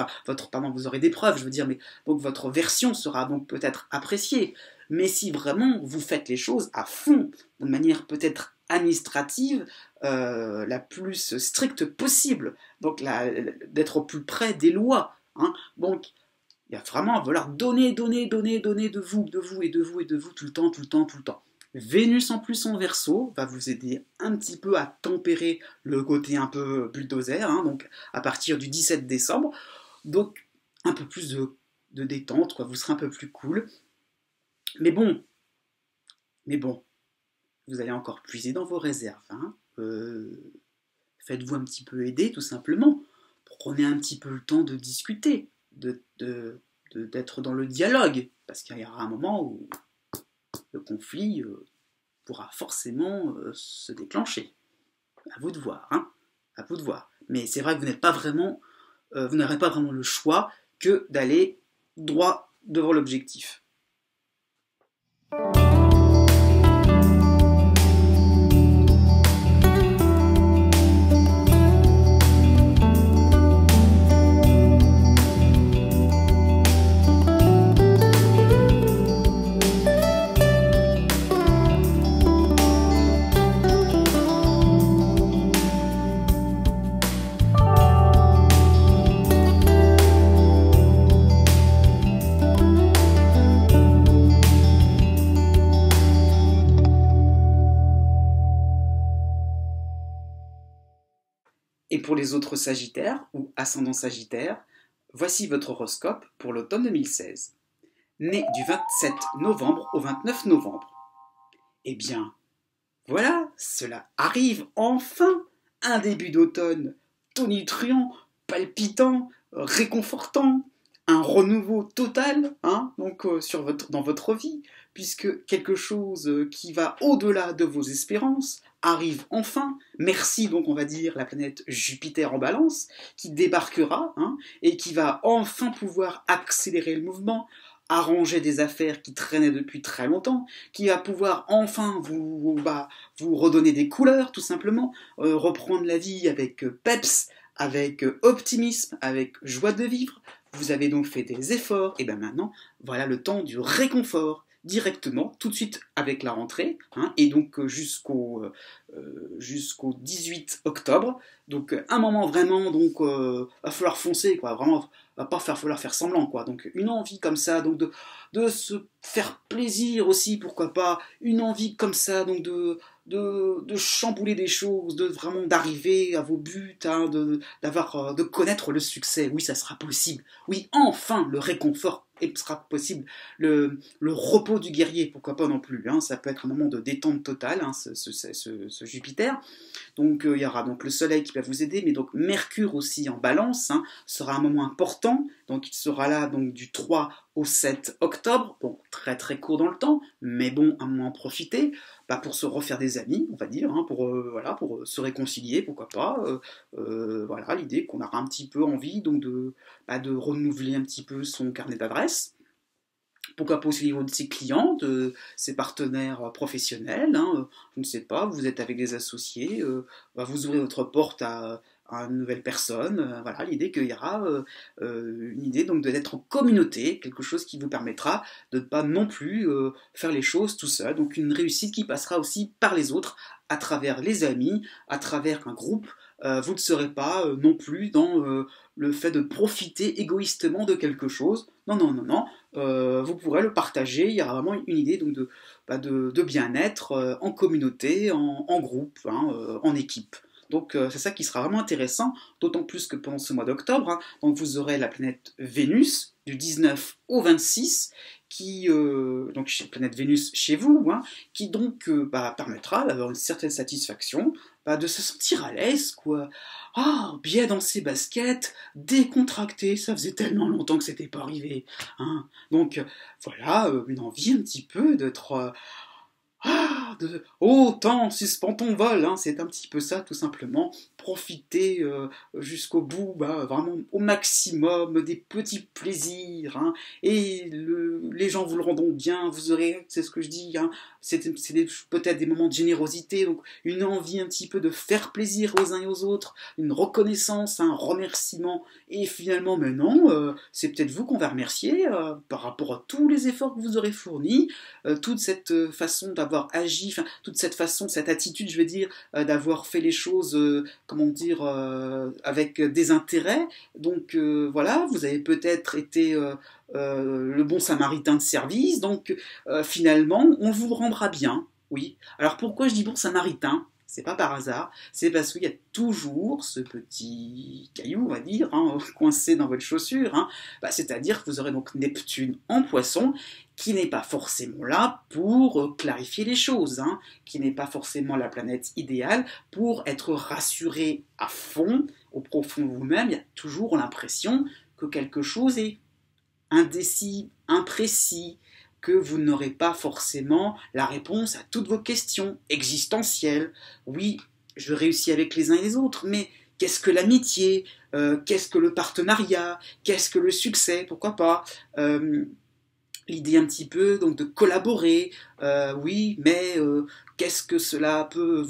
vous aurez des preuves, je veux dire, mais donc votre version sera donc peut-être appréciée. Mais si vraiment vous faites les choses à fond, de manière peut-être administrative, la plus stricte possible, donc d'être au plus près des lois. Hein. Donc, il va vraiment falloir donner de vous tout le temps. Vénus en plus en Verseau va vous aider un petit peu à tempérer le côté un peu bulldozer, hein, donc à partir du 17 décembre. Donc, un peu plus de détente, quoi, vous serez un peu plus cool. Mais bon, vous allez encore puiser dans vos réserves. Hein. Faites-vous un petit peu aider, tout simplement. Prenez un petit peu le temps de discuter, d'être dans le dialogue, parce qu'il y aura un moment où le conflit pourra forcément se déclencher. À vous de voir, hein. À vous de voir. Mais c'est vrai que vous n'aurez pas vraiment le choix que d'aller droit devant l'objectif. Et pour les autres Sagittaires ou ascendants Sagittaires, voici votre horoscope pour l'automne 2016. Né du 27 novembre au 29 novembre. Eh bien, voilà, cela arrive enfin, un début d'automne tonitruant, palpitant, réconfortant, un renouveau total hein, donc, dans votre vie, puisque quelque chose qui va au-delà de vos espérances arrive enfin. Merci donc on va dire la planète Jupiter en balance, qui débarquera hein, et qui va enfin pouvoir accélérer le mouvement, arranger des affaires qui traînaient depuis très longtemps, qui va pouvoir enfin vous redonner des couleurs tout simplement, reprendre la vie avec peps, avec optimisme, avec joie de vivre. Vous avez donc fait des efforts, et bien maintenant, voilà le temps du réconfort directement, tout de suite avec la rentrée, hein, et donc jusqu'au 18 octobre. Donc un moment vraiment, donc va falloir foncer, quoi, vraiment, va pas falloir faire semblant, quoi. Donc une envie comme ça, donc de se faire plaisir aussi, pourquoi pas, une envie comme ça, donc de chambouler des choses, de vraiment d'arriver à vos buts, hein, de connaître le succès. Oui, ça sera possible. Oui, enfin, le réconfort sera possible. Le repos du guerrier, pourquoi pas non plus. Hein, ça peut être un moment de détente totale, hein, ce Jupiter. Donc il y aura donc le Soleil qui va vous aider, mais donc Mercure aussi en Balance, hein, sera un moment important. Donc il sera là donc du 3 au 7 octobre. Bon, très très court dans le temps, mais bon, un moment en profiter. Bah, pour se refaire des amis, on va dire, hein, voilà, pour se réconcilier, pourquoi pas. Voilà, l'idée qu'on aura un petit peu envie donc de renouveler un petit peu son carnet d'adresses. Pourquoi pas aussi au niveau de ses clients, de ses partenaires professionnels, hein, je ne sais pas, vous êtes avec des associés, vous ouvrez votre porte à une nouvelle personne, voilà, l'idée qu'il y aura une idée donc d'être en communauté, quelque chose qui vous permettra de ne pas non plus faire les choses tout seul, donc une réussite qui passera aussi par les autres, à travers les amis, à travers un groupe, vous ne serez pas non plus dans le fait de profiter égoïstement de quelque chose, non, non, non, non, vous pourrez le partager, il y aura vraiment une idée donc de bien-être en communauté, en groupe, hein, en équipe. Donc c'est ça qui sera vraiment intéressant, d'autant plus que pendant ce mois d'octobre, hein, donc vous aurez la planète Vénus du 19 au 26, donc planète Vénus chez vous, hein, qui donc permettra d'avoir une certaine satisfaction, de se sentir à l'aise, quoi. Ah, bien dans ses baskets, décontracté, ça faisait tellement longtemps que c'était pas arrivé. Hein. Donc voilà, une envie un petit peu d'être oh, temps, suspends ton vol, hein, c'est un petit peu ça, tout simplement. Profiter jusqu'au bout, vraiment au maximum des petits plaisirs, hein, et les gens vous le rendront bien, vous aurez, c'est ce que je dis, hein, c'est peut-être des moments de générosité, donc une envie un petit peu de faire plaisir aux uns et aux autres, une reconnaissance, un remerciement, et finalement, mais non, c'est peut-être vous qu'on va remercier par rapport à tous les efforts que vous aurez fournis, toute cette façon d'avoir agi, toute cette façon, cette attitude, je veux dire, d'avoir fait les choses, comment dire, avec des intérêts. Donc voilà, vous avez peut-être été le bon samaritain de service, donc finalement, on vous rendra bien, oui. Alors pourquoi je dis bon samaritain ? C'est pas par hasard, c'est parce qu'il y a toujours ce petit caillou, on va dire, hein, coincé dans votre chaussure, hein. C'est-à-dire que vous aurez donc Neptune en Poisson, qui n'est pas forcément là pour clarifier les choses, hein, qui n'est pas forcément la planète idéale pour être rassuré à fond, au profond de vous-même. Il y a toujours l'impression que quelque chose est indécis, imprécis, que vous n'aurez pas forcément la réponse à toutes vos questions existentielles. Oui, je réussis avec les uns et les autres, mais qu'est-ce que l'amitié ? Qu'est-ce que le partenariat ? Qu'est-ce que le succès ? Pourquoi pas l'idée un petit peu donc de collaborer, oui, mais qu'est-ce que cela peut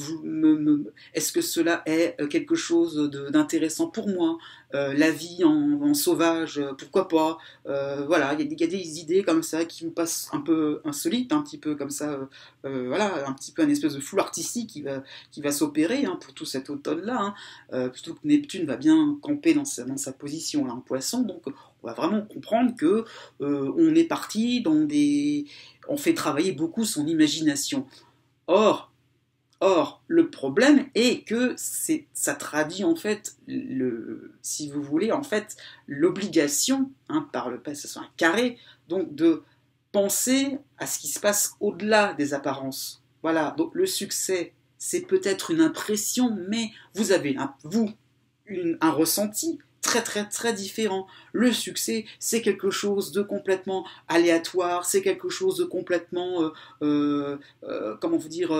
est-ce que cela est quelque chose d'intéressant pour moi, la vie en sauvage, pourquoi pas, voilà, il y a des idées comme ça qui me passent un peu insolites, un petit peu comme ça, voilà, un petit peu un espèce de flou artistique qui va s'opérer, hein, pour tout cet automne-là, hein, surtout que Neptune va bien camper dans sa position là en Poisson, donc on va vraiment comprendre que on est parti on fait travailler beaucoup son imagination. Or, le problème est que ça traduit en fait, si vous voulez, en fait, l'obligation, hein, par le passé, c'est un carré, donc de penser à ce qui se passe au-delà des apparences. Voilà, donc le succès, c'est peut-être une impression, mais vous avez, un ressenti très très très différent. Le succès, c'est quelque chose de complètement aléatoire, c'est quelque chose de complètement, comment vous dire,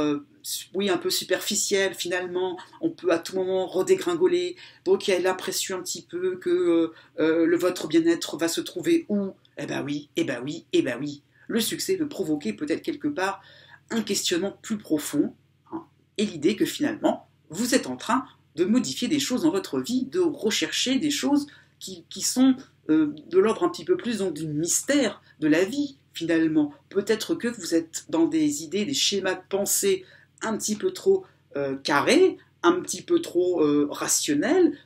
oui, un peu superficiel finalement. On peut à tout moment redégringoler. Donc il y a l'impression un petit peu que votre bien-être va se trouver où ? Eh ben oui, eh ben oui, eh ben oui. Le succès veut provoquer peut-être quelque part un questionnement plus profond, hein, et l'idée que finalement, vous êtes en train de modifier des choses dans votre vie, de rechercher des choses qui sont de l'ordre un petit peu plus donc, du mystère de la vie, finalement. Peut-être que vous êtes dans des idées, des schémas de pensée un petit peu trop carrés, un petit peu trop rationnels,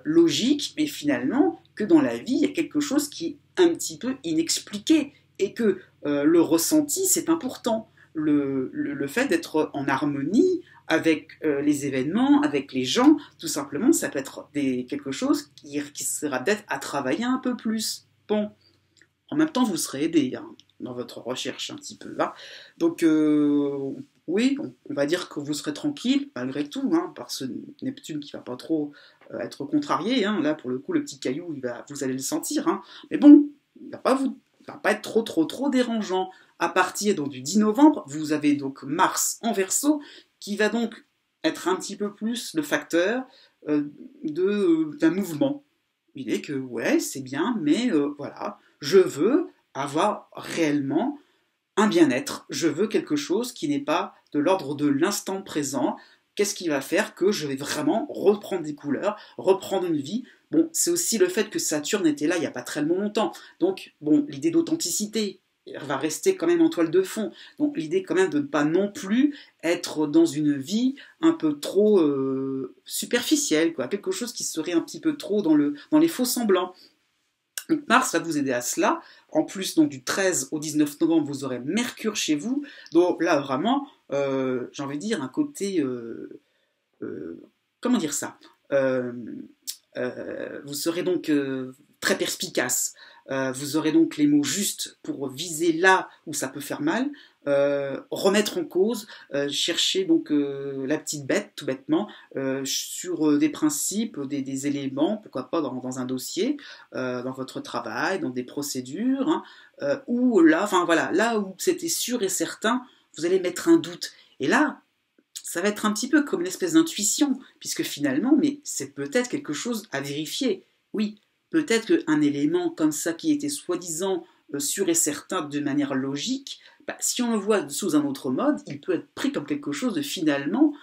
logiques, mais finalement que dans la vie, il y a quelque chose qui est un petit peu inexpliqué et que le ressenti, c'est important. Le fait d'être en harmonie avec les événements, avec les gens, tout simplement, ça peut être quelque chose qui sera peut-être à travailler un peu plus. Bon, en même temps, vous serez aidé hein, dans votre recherche un petit peu. Hein. Donc, oui, on va dire que vous serez tranquille, malgré tout, hein, par ce Neptune qui va pas trop être contrarié. Hein. Là, pour le coup, le petit caillou, vous allez le sentir. Hein. Mais bon, il va pas être trop dérangeant. À partir donc, du 10 novembre, vous avez donc Mars en Verseau, qui va donc être un petit peu plus le facteur d'un mouvement. Il est que, ouais, c'est bien, mais voilà, je veux avoir réellement un bien-être, je veux quelque chose qui n'est pas de l'ordre de l'instant présent. Qu'est-ce qui va faire que je vais vraiment reprendre des couleurs, reprendre une vie? Bon, c'est aussi le fait que Saturne était là il n'y a pas très longtemps. Donc, bon, l'idée d'authenticité va rester quand même en toile de fond. Donc, l'idée quand même de ne pas non plus être dans une vie un peu trop superficielle, quoi. Quelque chose qui serait un petit peu trop dans les faux semblants. Donc Mars va vous aider à cela. En plus, donc, du 13 au 19 novembre, vous aurez Mercure chez vous. Donc là, vraiment, j'ai envie de dire un côté... comment dire ça Vous serez donc très perspicace. Vous aurez donc les mots justes pour viser là où ça peut faire mal. Remettre en cause, chercher donc la petite bête tout bêtement sur des principes, des éléments, pourquoi pas dans un dossier, dans votre travail, dans des procédures, hein, où là, enfin voilà, là où c'était sûr et certain, vous allez mettre un doute. Et là, ça va être un petit peu comme une espèce d'intuition, puisque finalement, mais c'est peut-être quelque chose à vérifier. Oui, peut-être qu'un élément comme ça qui était soi-disant sûr et certain de manière logique, bah, si on le voit sous un autre mode, il peut être pris comme quelque chose de finalement,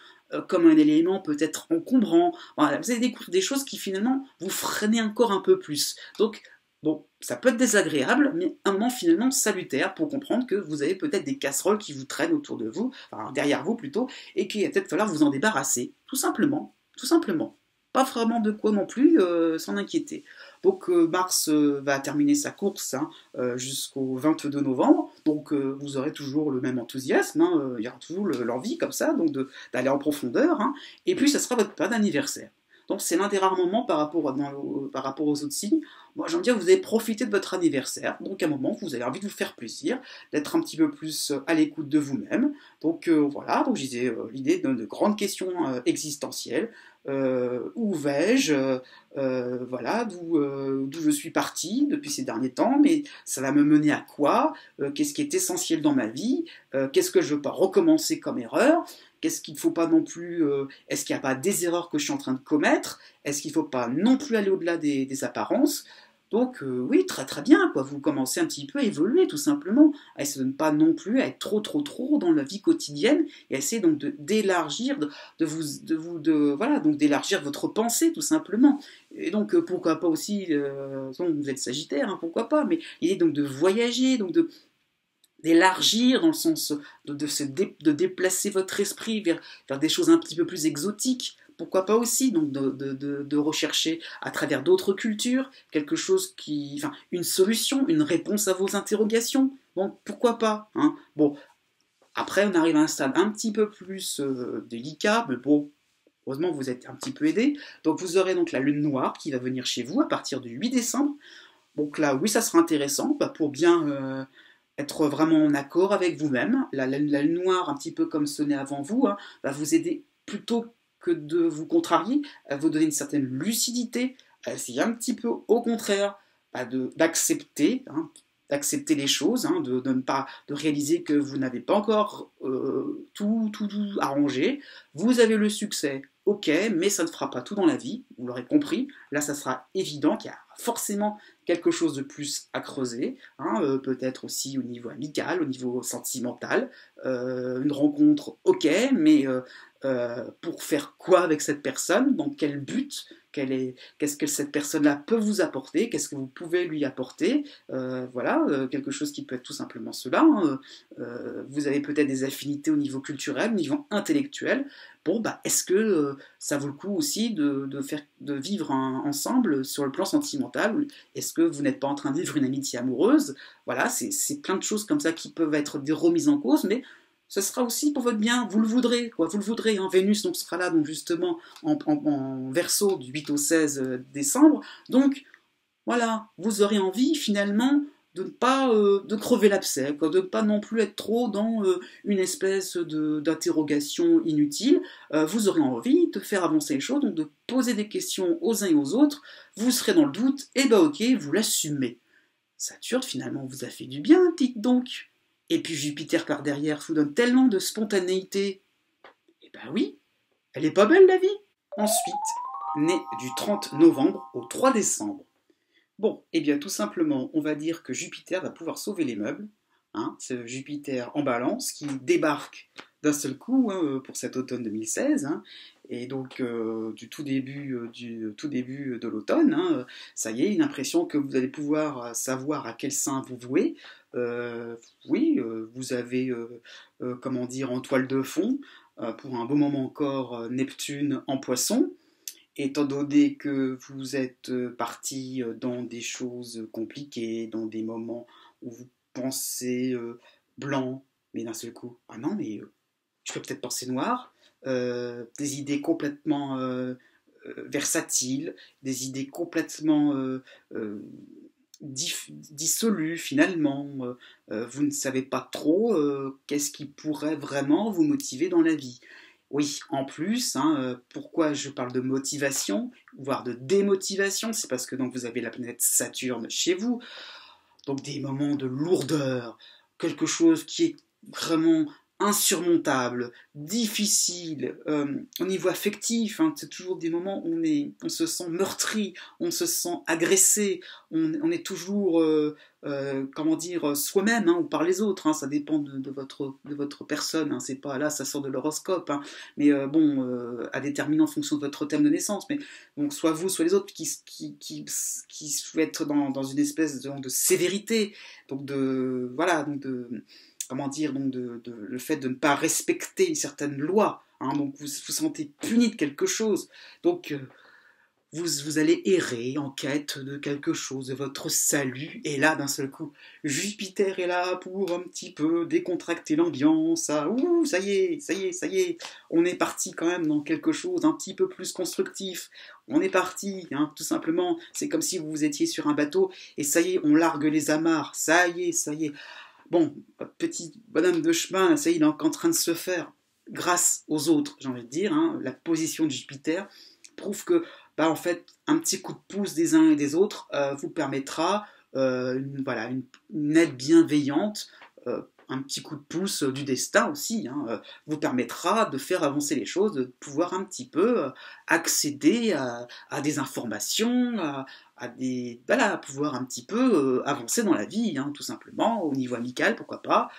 comme un élément peut-être encombrant. Voilà, vous allez découvrir des choses qui finalement vous freinent encore un peu plus. Donc, bon, ça peut être désagréable, mais un moment finalement salutaire pour comprendre que vous avez peut-être des casseroles qui vous traînent autour de vous, enfin derrière vous plutôt, et qu'il va peut-être falloir vous en débarrasser, tout simplement, tout simplement. Pas vraiment de quoi non plus s'en inquiéter. Donc Mars va terminer sa course hein, jusqu'au 22 novembre, donc vous aurez toujours le même enthousiasme, hein, il y aura toujours l'envie comme ça, donc d'aller en profondeur, hein, et puis ça sera votre pas d'anniversaire. Donc c'est l'un des rares moments par rapport aux autres signes. Moi j'ai envie de dire que vous avez profité de votre anniversaire, donc à un moment vous avez envie de vous faire plaisir, d'être un petit peu plus à l'écoute de vous-même. Donc voilà, donc je disais l'idée de grandes questions existentielles. Où vais-je voilà, d'où je suis parti depuis ces derniers temps, mais ça va me mener à quoi qu'est-ce qui est essentiel dans ma vie qu'est-ce que je veux pas recommencer comme erreur qu'est-ce qu'il ne faut pas non plus est-ce qu'il n'y a pas des erreurs que je suis en train de commettre est-ce qu'il ne faut pas non plus aller au-delà des apparences donc oui, très très bien, quoi. Vous commencez un petit peu à évoluer tout simplement, à essayer de ne pas non plus être trop dans la vie quotidienne, et à essayer donc d'élargir, voilà, donc d'élargir votre pensée tout simplement. Et donc pourquoi pas aussi, vous êtes Sagittaire, hein, pourquoi pas, mais l'idée donc de voyager, donc d'élargir dans le sens de déplacer votre esprit vers des choses un petit peu plus exotiques. Pourquoi pas aussi donc de rechercher à travers d'autres cultures quelque chose enfin, une solution, une réponse à vos interrogations. Bon, pourquoi pas hein bon, après on arrive à un stade un petit peu plus délicat, mais bon, heureusement vous êtes un petit peu aidé. Donc vous aurez donc la lune noire qui va venir chez vous à partir du 8 décembre. Donc là, oui, ça sera intéressant pour bien être vraiment en accord avec vous-même. La lune noire, un petit peu comme sonnait avant vous, hein, va vous aider plutôt que de vous contrarier, elle va vous donner une certaine lucidité, elle essayer un petit peu au contraire d'accepter, hein, d'accepter les choses, hein, de ne pas de réaliser que vous n'avez pas encore tout arrangé. Vous avez le succès, ok, mais ça ne fera pas tout dans la vie, vous l'aurez compris. Là, ça sera évident qu'il y a forcément quelque chose de plus à creuser, hein, peut-être aussi au niveau amical, au niveau sentimental, une rencontre, ok, mais pour faire quoi avec cette personne, dans quel but, qu'est-ce que cette personne-là peut vous apporter, qu'est-ce que vous pouvez lui apporter, voilà, quelque chose qui peut être tout simplement cela, hein, vous avez peut-être des affinités au niveau culturel, au niveau intellectuel, bon, bah, est-ce que ça vaut le coup aussi de vivre ensemble sur le plan sentimental? Est-ce que vous n'êtes pas en train de vivre une amitié amoureuse? Voilà, c'est plein de choses comme ça qui peuvent être des remises en cause, mais ce sera aussi pour votre bien, vous le voudrez, quoi, vous le voudrez. Hein. Vénus donc, sera là donc, justement en Verseau du 8 au 16 décembre, donc voilà, vous aurez envie finalement de ne pas de crever l'abcès, de ne pas non plus être trop dans une espèce d'interrogation inutile. Vous aurez envie de faire avancer les choses, donc de poser des questions aux uns et aux autres. Vous serez dans le doute, et bah ok, vous l'assumez. Saturne finalement vous a fait du bien, dites donc. Et puis Jupiter par derrière vous donne tellement de spontanéité. Et ben oui, elle est pas belle la vie. Ensuite, né du 30 novembre au 3 décembre. Bon, eh bien tout simplement, on va dire que Jupiter va pouvoir sauver les meubles. Hein, c'est Jupiter en balance qui débarque d'un seul coup hein, pour cet automne 2016. Hein, et donc du tout début de l'automne, hein, ça y est, une impression que vous allez pouvoir savoir à quel saint vous vouez. Oui, vous avez, comment dire, en toile de fond, pour un beau moment encore, Neptune en poisson. Étant donné que vous êtes parti dans des choses compliquées, dans des moments où vous pensez blanc, mais d'un seul coup, ah non, mais je peux peut-être penser noir, des idées complètement versatiles, des idées complètement dissolues finalement, vous ne savez pas trop qu'est-ce qui pourrait vraiment vous motiver dans la vie. Oui, en plus, hein, pourquoi je parle de motivation, voire de démotivation, c'est parce que donc, vous avez la planète Saturne chez vous, donc des moments de lourdeur, quelque chose qui est vraiment insurmontable, difficile, au niveau affectif, hein, c'est toujours des moments où on se sent meurtri, on se sent agressé, on est toujours, comment dire, soi-même hein, ou par les autres, hein, ça dépend de votre personne, hein, c'est pas là, ça sort de l'horoscope, hein, mais bon, à déterminer en fonction de votre thème de naissance, mais donc soit vous, soit les autres qui souhaitent dans une espèce de sévérité, donc voilà, donc comment dire, donc le fait de ne pas respecter une certaine loi, hein, donc vous vous sentez puni de quelque chose, donc vous allez errer en quête de quelque chose, de votre salut, et là d'un seul coup, Jupiter est là pour un petit peu décontracter l'ambiance, ah, ouh, ça y est, ça y est, ça y est, on est parti quand même dans quelque chose d'un petit peu plus constructif, on est parti, hein, tout simplement, c'est comme si vous étiez sur un bateau, et ça y est, on largue les amarres, ça y est, ça y est. Bon, petit bonhomme de chemin, ça y est, il est encore en train de se faire grâce aux autres, j'ai envie de dire. Hein, la position de Jupiter prouve que, bah, en fait, un petit coup de pouce des uns et des autres vous permettra voilà, une aide bienveillante, un petit coup de pouce du destin aussi, hein, vous permettra de faire avancer les choses, de pouvoir un petit peu accéder à des informations, voilà, pouvoir un petit peu avancer dans la vie, hein, tout simplement, au niveau amical, pourquoi pas,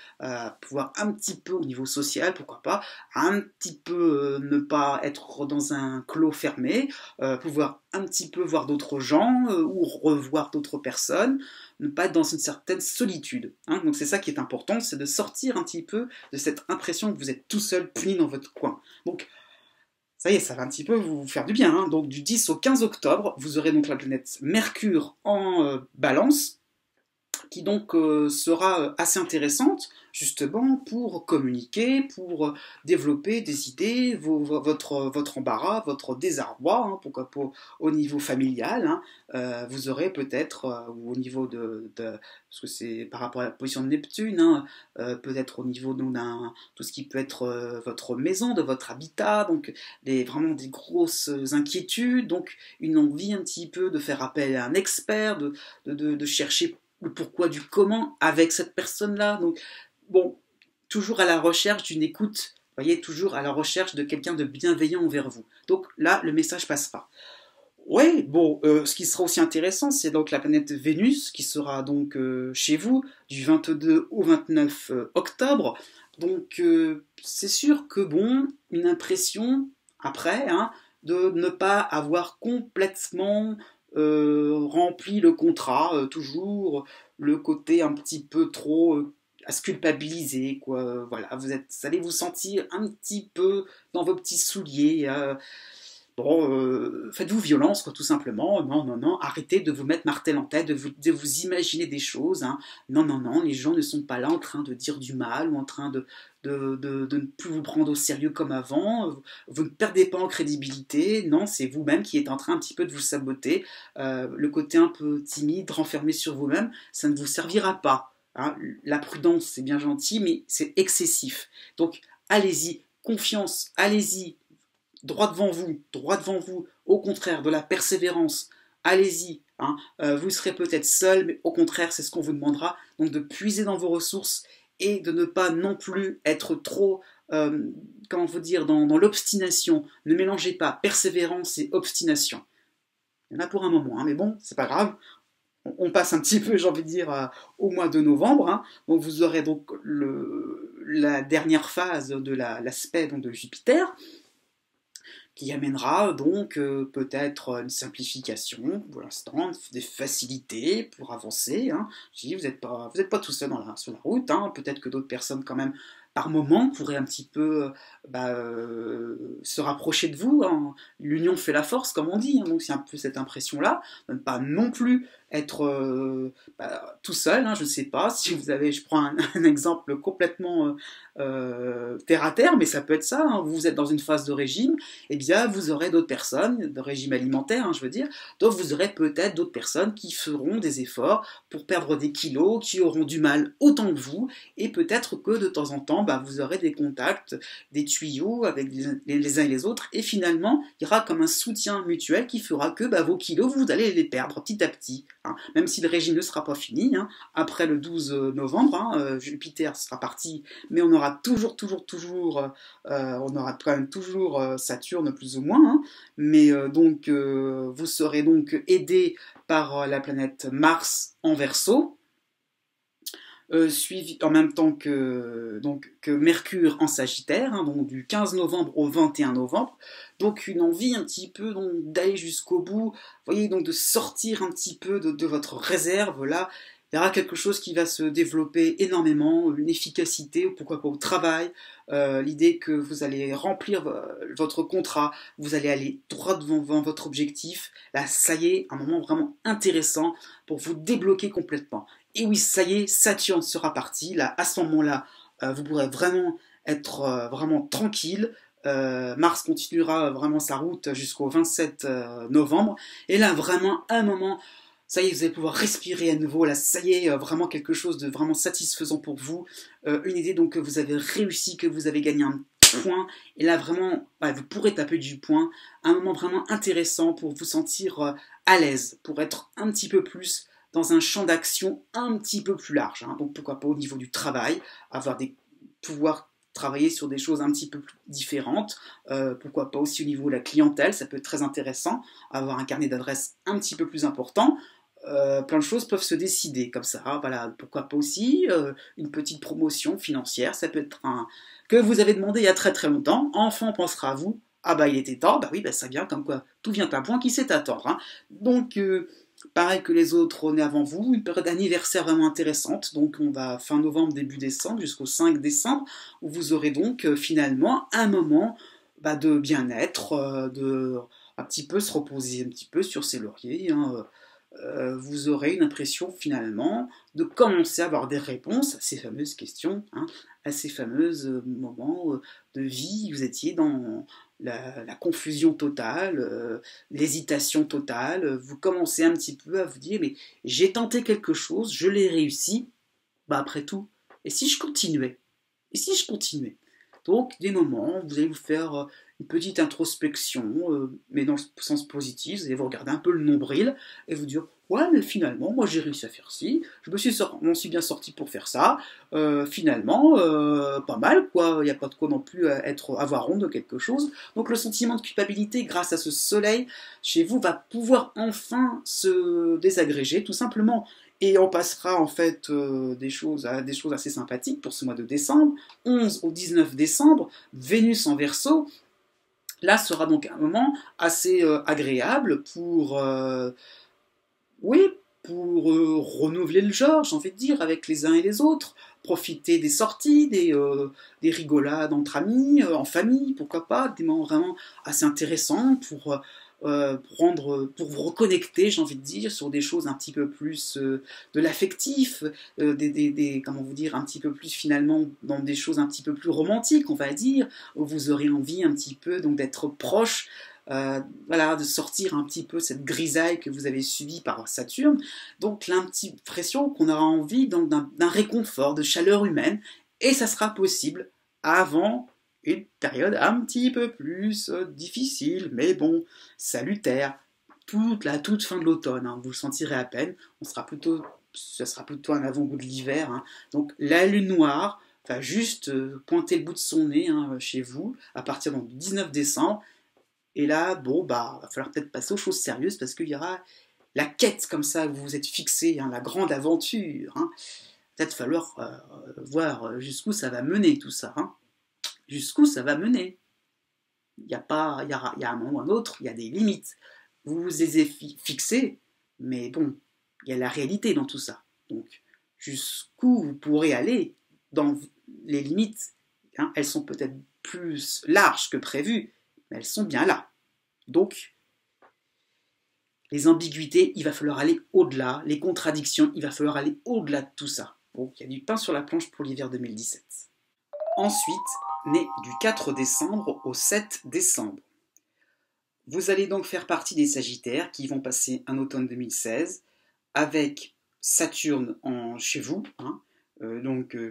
pouvoir un petit peu au niveau social, pourquoi pas, un petit peu ne pas être dans un clos fermé, pouvoir un petit peu voir d'autres gens ou revoir d'autres personnes, ne pas être dans une certaine solitude. Hein. Donc c'est ça qui est important, c'est de sortir un petit peu de cette impression que vous êtes tout seul, puni dans votre coin. Donc ça y est, ça va un petit peu vous faire du bien. Hein. Donc du 10 au 15 octobre, vous aurez donc la planète Mercure en balance, qui donc sera assez intéressante justement pour communiquer, pour développer des idées, votre embarras, votre désarroi, hein, pourquoi pas au niveau familial, hein, vous aurez peut-être, ou au niveau parce que c'est par rapport à la position de Neptune, hein, peut-être au niveau d'un tout ce qui peut être votre maison, de votre habitat, donc vraiment des grosses inquiétudes, donc une envie un petit peu de faire appel à un expert, de chercher le pourquoi du comment avec cette personne-là. Donc, bon, toujours à la recherche d'une écoute, vous voyez, toujours à la recherche de quelqu'un de bienveillant envers vous. Donc là, le message passera. Ouais, bon, ce qui sera aussi intéressant, c'est donc la planète Vénus qui sera donc chez vous du 22 au 29 octobre. Donc c'est sûr que bon, une impression après, hein, de ne pas avoir complètement rempli le contrat, toujours le côté un petit peu trop à se culpabiliser, quoi. Voilà, vous allez vous sentir un petit peu dans vos petits souliers. Bon, faites-vous violence, quoi, tout simplement. Non, non, non, arrêtez de vous mettre martel en tête, de vous imaginer des choses, hein. Non, non, non, les gens ne sont pas là en train de dire du mal ou en train de ne plus vous prendre au sérieux comme avant. Vous ne perdez pas en crédibilité. Non, c'est vous-même qui êtes en train un petit peu de vous saboter. Le côté un peu timide, renfermé sur vous-même, ça ne vous servira pas, hein. La prudence, c'est bien gentil, mais c'est excessif. Donc, allez-y, confiance, allez-y, droit devant vous, au contraire, de la persévérance, allez-y, hein, vous serez peut-être seul, mais au contraire, c'est ce qu'on vous demandera, donc de puiser dans vos ressources et de ne pas non plus être trop, comment vous dire, dans l'obstination. Ne mélangez pas persévérance et obstination. Il y en a pour un moment, hein, mais bon, c'est pas grave. On passe un petit peu, j'ai envie de dire, au mois de novembre, hein. Donc vous aurez donc la dernière phase de l'aspect de Jupiter, qui amènera donc peut-être une simplification pour l'instant, des facilités pour avancer, hein. Je dis, vous êtes pas tout seul sur la route, hein. Peut-être que d'autres personnes quand même par moment pourraient un petit peu se rapprocher de vous, hein. L'union fait la force, comme on dit, hein. Donc c'est un peu cette impression-là, de ne pas non plus être tout seul, hein. Je ne sais pas si vous avez, je prends un exemple complètement terre à terre, mais ça peut être ça, hein. Vous êtes dans une phase de régime, eh bien, vous aurez d'autres personnes, de régime alimentaire, hein, je veux dire, donc vous aurez peut-être d'autres personnes qui feront des efforts pour perdre des kilos, qui auront du mal autant que vous, et peut-être que de temps en temps, vous aurez des contacts, des tuyaux avec les uns et les autres, et finalement, il y aura comme un soutien mutuel qui fera que vos kilos, vous allez les perdre petit à petit, hein. Même si le régime ne sera pas fini, hein, après le 12 novembre, hein, Jupiter sera parti, mais on aura toujours on aura quand même toujours Saturne plus ou moins, hein, mais donc vous serez donc aidé par la planète Mars en Verseau, suivi en même temps que Mercure en Sagittaire, hein, donc du 15 novembre au 21 novembre. Donc une envie un petit peu d'aller jusqu'au bout, vous voyez, donc de sortir un petit peu de votre réserve là. Il y aura quelque chose qui va se développer énormément, une efficacité, pourquoi pas au travail, l'idée que vous allez remplir votre contrat, vous allez aller droit devant votre objectif. Là, ça y est, un moment vraiment intéressant pour vous débloquer complètement. Et oui, ça y est, Saturne sera parti. Là, à ce moment-là, vous pourrez vraiment être vraiment tranquille. Mars continuera vraiment sa route jusqu'au 27 novembre. Et là, vraiment, un moment, ça y est, vous allez pouvoir respirer à nouveau. Là, ça y est, vraiment quelque chose de vraiment satisfaisant pour vous. Une idée donc que vous avez réussi, que vous avez gagné un point. Et là, vraiment, vous pourrez taper du point. Un moment vraiment intéressant pour vous sentir à l'aise, pour être un petit peu plus dans un champ d'action un petit peu plus large, hein. Donc pourquoi pas au niveau du travail, pouvoir travailler sur des choses un petit peu plus différentes, pourquoi pas aussi au niveau de la clientèle, ça peut être très intéressant, avoir un carnet d'adresses un petit peu plus important. Plein de choses peuvent se décider comme ça, hein. Voilà, pourquoi pas aussi une petite promotion financière, ça peut être un que vous avez demandé il y a très très longtemps, enfin on pensera à vous, ah il était temps, oui ça vient comme quoi, tout vient à point qui sait attendre, hein. Donc pareil que les autres nés avant vous, une période d'anniversaire vraiment intéressante, donc on va fin novembre, début décembre, jusqu'au 5 décembre, où vous aurez donc finalement un moment de bien-être, de un petit peu se reposer un petit peu sur ses lauriers, hein. Vous aurez une impression finalement de commencer à avoir des réponses à ces fameuses questions, hein, à ces fameux moments de vie où vous étiez dans la confusion totale, l'hésitation totale. Vous commencez un petit peu à vous dire, mais j'ai tenté quelque chose, je l'ai réussi, après tout, et si je continuais? Et si je continuais? Donc des moments où vous allez vous faire une petite introspection, mais dans le sens positif, vous allez vous regarder un peu le nombril et vous dire ouais mais finalement moi j'ai réussi à faire ci, je m'en suis bien sorti pour faire ça, finalement pas mal quoi, il n'y a pas de quoi non plus avoir honte de quelque chose. Donc le sentiment de culpabilité grâce à ce soleil chez vous va pouvoir enfin se désagréger tout simplement. Et on passera en fait des choses assez sympathiques pour ce mois de décembre. 11 au 19 décembre, Vénus en Verseau. Là sera donc un moment assez agréable pour, oui, pour renouveler le genre, j'ai envie de dire, avec les uns et les autres. Profiter des sorties, des rigolades entre amis, en famille, pourquoi pas, des moments vraiment assez intéressants pour vous reconnecter, j'ai envie de dire, sur des choses un petit peu plus de l'affectif, comment vous dire, un petit peu plus finalement dans des choses un petit peu plus romantiques, on va dire, où vous aurez envie un petit peu donc d'être proche, voilà, de sortir un petit peu cette grisaille que vous avez subie par Saturne. Donc l'impression qu'on aura envie d'un réconfort, de chaleur humaine, et ça sera possible avant une période un petit peu plus difficile, mais bon, salutaire, la toute fin de l'automne, hein, vous le sentirez à peine, ça sera plutôt un avant-goût de l'hiver, hein. Donc la lune noire va juste pointer le bout de son nez hein, chez vous, à partir du 19 décembre, et là, bon, bah, va falloir peut-être passer aux choses sérieuses, parce qu'il y aura la quête comme ça, vous vous êtes fixé, hein, la grande aventure, hein. Peut-être falloir voir jusqu'où ça va mener tout ça, hein. Jusqu'où ça va mener. Il y a pas, il y a un moment ou un autre, il y a des limites. Vous vous les avez fixées, mais bon, il y a la réalité dans tout ça. Donc, jusqu'où vous pourrez aller dans les limites, hein, elles sont peut-être plus larges que prévues, mais elles sont bien là. Donc, les ambiguïtés, il va falloir aller au-delà, les contradictions, il va falloir aller au-delà de tout ça. Donc, il y a du pain sur la planche pour l'hiver 2017. Ensuite, né du 4 décembre au 7 décembre. Vous allez donc faire partie des Sagittaires qui vont passer un automne 2016 avec Saturne chez vous, hein,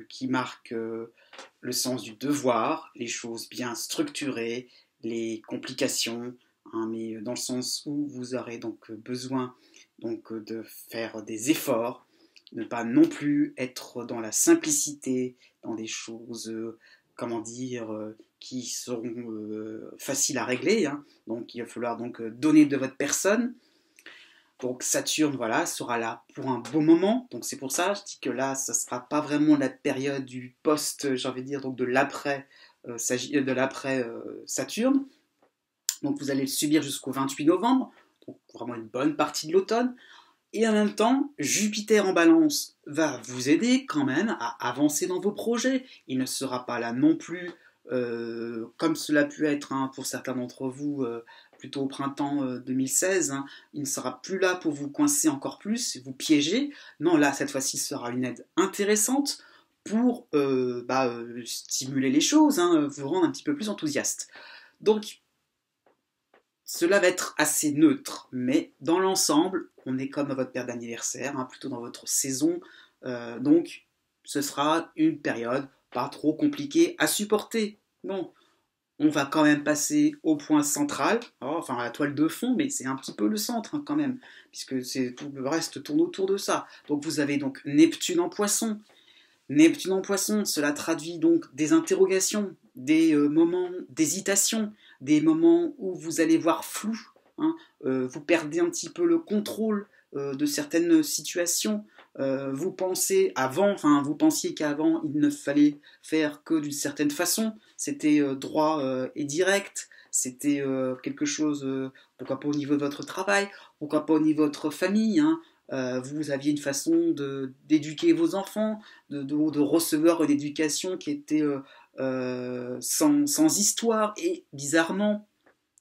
qui marque le sens du devoir, les choses bien structurées, les complications, hein, mais dans le sens où vous aurez donc besoin donc, de faire des efforts, ne pas non plus être dans la simplicité, dans des choses, comment dire, qui seront faciles à régler, hein. Donc il va falloir donc donner de votre personne. Donc Saturne, voilà, sera là pour un beau moment. Donc c'est pour ça, je dis que là, ça ne sera pas vraiment la période du post, j'ai envie de dire, donc de l'après Saturne. Donc vous allez le subir jusqu'au 28 novembre, donc vraiment une bonne partie de l'automne. Et en même temps, Jupiter en balance va vous aider quand même à avancer dans vos projets. Il ne sera pas là non plus, comme cela a pu être hein, pour certains d'entre vous, plutôt au printemps 2016. Hein. Il ne sera plus là pour vous coincer encore plus, vous piéger. Non, là, cette fois-ci, ce sera une aide intéressante pour stimuler les choses, hein, vous rendre un petit peu plus enthousiaste. Donc, cela va être assez neutre, mais dans l'ensemble, on est comme à votre période d'anniversaire, hein, plutôt dans votre saison, donc ce sera une période pas trop compliquée à supporter. Bon, on va quand même passer au point central, enfin à la toile de fond, mais c'est un petit peu le centre hein, quand même, puisque tout le reste tourne autour de ça. Donc vous avez donc Neptune en Poisson. Neptune en Poisson, cela traduit donc des interrogations, des moments d'hésitation, des moments où vous allez voir flou, hein, vous perdez un petit peu le contrôle de certaines situations. Vous pensiez qu'avant il ne fallait faire que d'une certaine façon, c'était droit et direct, c'était quelque chose, pourquoi pas au niveau de votre travail, pourquoi pas au niveau de votre famille, hein. Vous aviez une façon d'éduquer vos enfants, de recevoir une éducation qui était sans histoire, et bizarrement,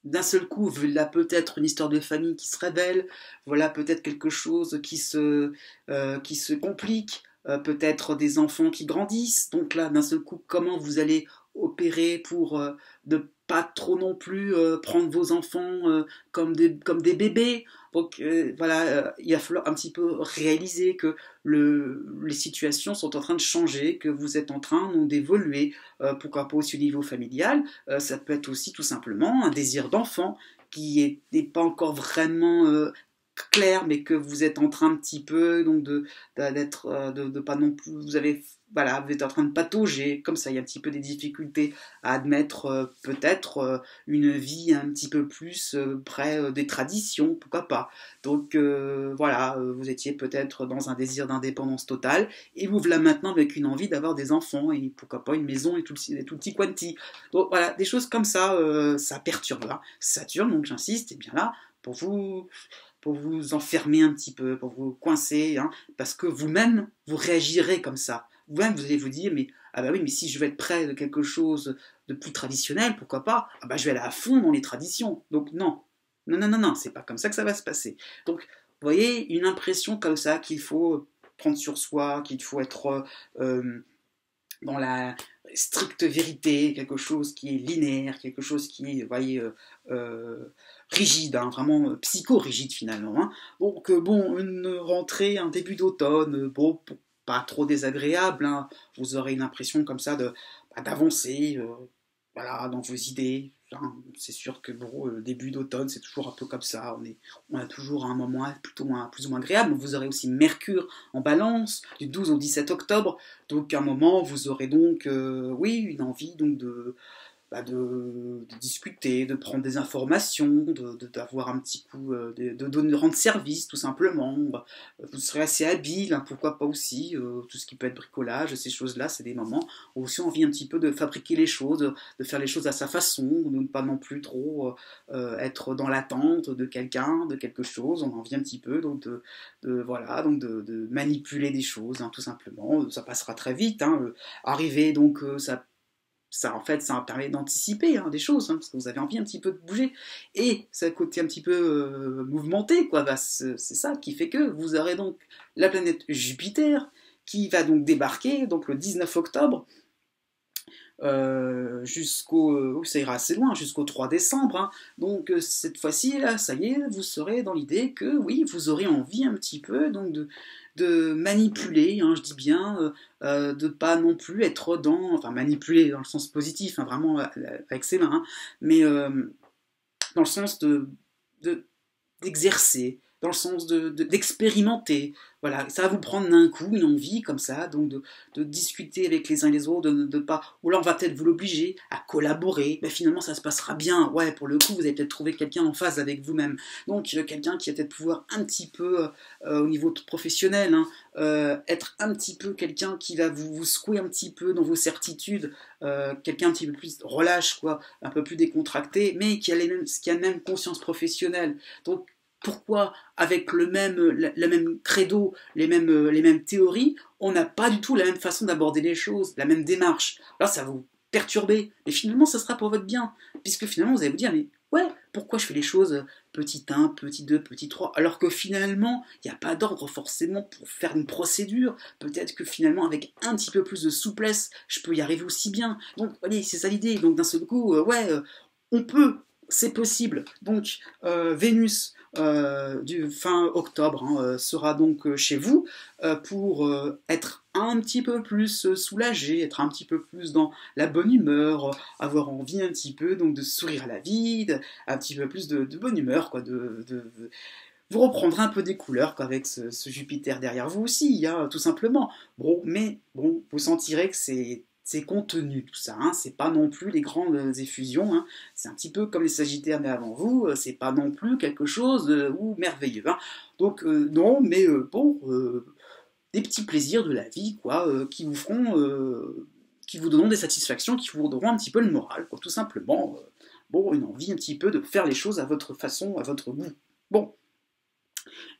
d'un seul coup, voilà peut-être une histoire de famille qui se révèle, voilà peut-être quelque chose qui se complique, peut-être des enfants qui grandissent, donc là, d'un seul coup, comment vous allez opérer pour ne pas trop non plus prendre vos enfants comme des bébés. Donc voilà, il va falloir un petit peu réaliser que les situations sont en train de changer, que vous êtes en train d'évoluer, pourquoi pas aussi au niveau familial. Ça peut être aussi tout simplement un désir d'enfant qui n'est pas encore vraiment clair, mais que vous êtes en train un petit peu donc d'être de pas non plus, vous avez voilà, vous êtes en train de patauger, comme ça il y a un petit peu des difficultés à admettre peut-être une vie un petit peu plus près des traditions, pourquoi pas. Donc voilà, vous étiez peut-être dans un désir d'indépendance totale, et vous voilà maintenant avec une envie d'avoir des enfants, et pourquoi pas une maison et tout petit quanti. Donc voilà, des choses comme ça, ça perturbe. Hein. Saturne, donc j'insiste, et bien là, pour vous enfermer un petit peu, pour vous coincer, hein, parce que vous-même, vous réagirez comme ça. Vous-même, vous allez vous dire, mais ah bah oui, mais si je veux être près de quelque chose de plus traditionnel, pourquoi pas? Ah bah je vais aller à fond dans les traditions. Donc non, non, non, non, non, c'est pas comme ça que ça va se passer. Donc, vous voyez, une impression comme ça qu'il faut prendre sur soi, qu'il faut être dans la stricte vérité, quelque chose qui est linéaire, quelque chose qui est, vous voyez, rigide, hein, vraiment psycho-rigide finalement. Hein. Donc bon, une rentrée, un début d'automne, bon, pas trop désagréable, hein. Vous aurez une impression comme ça d'avancer, voilà, dans vos idées. Hein. C'est sûr que bon, début d'automne, c'est toujours un peu comme ça. On a toujours un moment plus ou moins agréable. Vous aurez aussi Mercure en balance du 12 au 17 octobre. Donc à un moment, vous aurez donc, oui, une envie donc de discuter, de prendre des informations, d'avoir un petit coup, de rendre service tout simplement. Vous serez assez habile, hein, pourquoi pas aussi, tout ce qui peut être bricolage, ces choses-là, c'est des moments où aussi on a envie un petit peu de fabriquer les choses, de faire les choses à sa façon, de ne pas non plus trop être dans l'attente de quelqu'un, de quelque chose. On a envie un petit peu donc voilà, donc de manipuler des choses, hein, tout simplement. Ça passera très vite. Hein, arriver donc ça en fait ça permet d'anticiper hein, des choses hein, parce que vous avez envie un petit peu de bouger et ça côté un petit peu mouvementé quoi bah, c'est ça qui fait que vous aurez donc la planète Jupiter qui va donc débarquer donc le 19 octobre ça ira assez loin, jusqu'au 3 décembre. Hein. Donc cette fois-ci, là, ça y est, vous serez dans l'idée que oui, vous aurez envie un petit peu donc de manipuler, hein, je dis bien, de pas non plus être enfin manipuler dans le sens positif, hein, vraiment avec ses mains, hein, mais dans le sens de d'exercer, dans le sens d'expérimenter. Voilà, ça va vous prendre d'un coup une envie comme ça, donc de discuter avec les uns et les autres, de pas. Ou là, on va peut-être vous l'obliger à collaborer. Mais finalement, ça se passera bien. Ouais, pour le coup, vous allez peut-être trouver quelqu'un en phase avec vous-même. Donc, quelqu'un qui va peut-être pouvoir un petit peu, au niveau professionnel, hein, être un petit peu quelqu'un qui va vous secouer un petit peu dans vos certitudes, quelqu'un un petit peu plus relâche, quoi, un peu plus décontracté, mais qui a la même conscience professionnelle. Donc, pourquoi avec le même credo, les mêmes théories, on n'a pas du tout la même façon d'aborder les choses, la même démarche. Alors ça va vous perturber, mais finalement ça sera pour votre bien, puisque finalement vous allez vous dire, mais ouais, pourquoi je fais les choses petit 1, petit 2, petit 3, alors que finalement il n'y a pas d'ordre forcément pour faire une procédure, peut-être que finalement avec un petit peu plus de souplesse, je peux y arriver aussi bien. Donc allez, c'est ça l'idée, donc d'un seul coup, on peut, c'est possible. Donc Vénus du fin octobre sera donc chez vous pour être un petit peu plus soulagé, être un petit peu plus dans la bonne humeur, avoir envie un petit peu donc de sourire à la vie, un petit peu plus de bonne humeur, quoi, vous reprendrez un peu des couleurs quoi, avec ce Jupiter derrière vous aussi, hein, tout simplement. Bon, mais bon, vous sentirez que c'est contenu tout ça, hein, c'est pas non plus les grandes effusions, hein, c'est un petit peu comme les Sagittaires mais avant vous, c'est pas non plus quelque chose ou merveilleux. Hein. Donc non, mais bon, des petits plaisirs de la vie, quoi, qui vous feront, qui vous donneront des satisfactions, qui vous donneront un petit peu le moral, quoi, tout simplement. Bon, une envie un petit peu de faire les choses à votre façon, à votre goût. Bon,